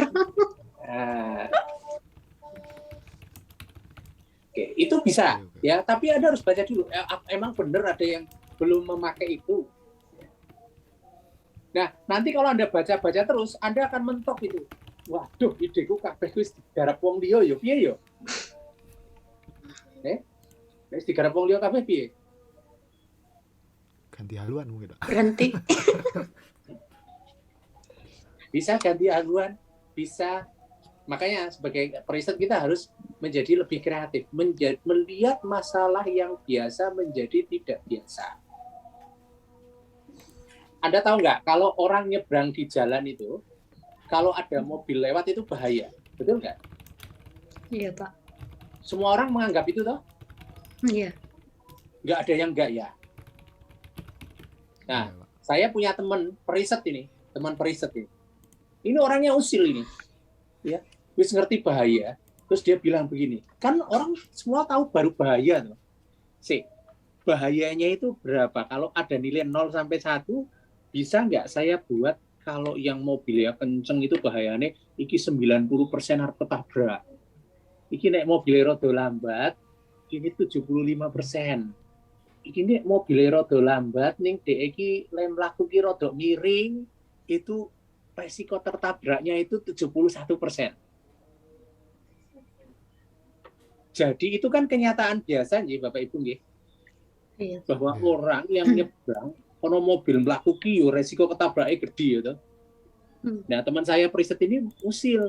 Oke, itu bisa ya, tapi Anda harus baca dulu. Emang benar ada yang belum memakai itu. Nah, nanti kalau Anda baca-baca terus, Anda akan mentok itu. Waduh, ideku kabeh wis digarap wong liya ya piye ya? Wis digarap wong liya kabeh piye? Ganti haluan mungkin, Pak. Berhenti. Bisa ganti haluan, bisa. Makanya sebagai periset kita harus menjadi lebih kreatif, melihat masalah yang biasa menjadi tidak biasa. Anda tahu nggak, kalau orang nyebrang di jalan itu, kalau ada mobil lewat itu bahaya, betul nggak? Iya, Pak. Semua orang menganggap itu toh, Iya. nggak ada yang nggak ya. Nah, Iya, Pak. saya punya teman periset ini. Ini orangnya usil ini, ya, wis ngerti bahaya. Terus dia bilang begini, kan orang semua tahu baru bahaya tuh. Bahayanya itu berapa? Kalau ada nilai 0 sampai 1, bisa nggak saya buat kalau yang mobilnya kenceng itu bahayanya iki 90% harus ketabrak. Iki nek mobilnya rada lambat, ini 75%. Iki nek mobilnya rada lambat ning dhek iki lem laku ki rada miring, itu resiko tertabraknya itu 71%. Jadi itu kan kenyataan biasa nggih Bapak Ibu nggih. Iya. Bahwa Iya. orang yang nyebrang ono mobil mlaku ki yo resiko ketabraknya gede ya toh. Nah, teman saya periset ini usil.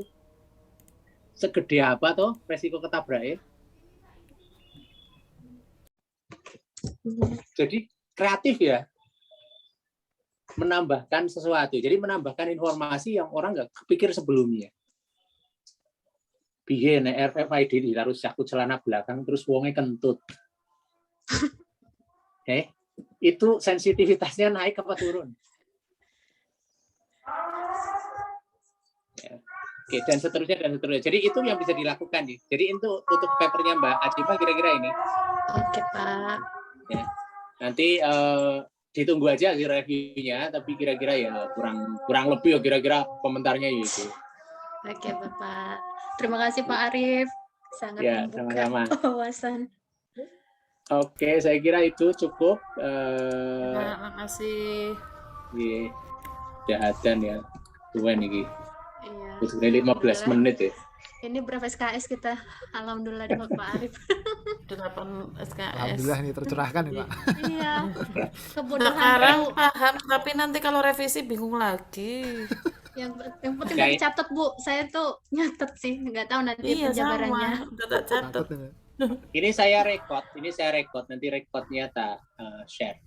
Segede apa toh resiko ketabraknya? Jadi kreatif ya. Menambahkan sesuatu. Jadi menambahkan informasi yang orang nggak kepikir sebelumnya. Piye nek RFID ditaruh jakut celana belakang terus wonge kentut. Itu sensitivitasnya naik apa turun? Oke, dan seterusnya. Jadi itu yang bisa dilakukan nih. Jadi itu untuk papernya Mbak Acipa kira-kira ini. Oke, Pak. Ya. Nanti ditunggu aja hasil reviewnya, tapi kira-kira ya kurang lebih ya kira-kira komentarnya itu. Oke, Bapak. Terima kasih Pak Arif. Sangat Ya, membuka sama-sama. wawasan. Oke, saya kira itu cukup. Terima kasih. Iya, jahadan ya. Tuan ini. Iya. Sudah 15 Alhamdulillah. menit ya. Ini berapa SKS kita? Alhamdulillah dapat Pak Arif. 8 SKS. Alhamdulillah ini tercerahkan nih, Pak. Iya. Kebodohan Sekarang Bu. paham, tapi nanti kalau revisi bingung lagi. Yang penting Kayak- dicatat Bu. Saya tuh nyatet sih, nggak tahu nanti Iya penjabarannya. sama, udah tak catat. Catat ini. Ini saya record, nanti recordnya tak share.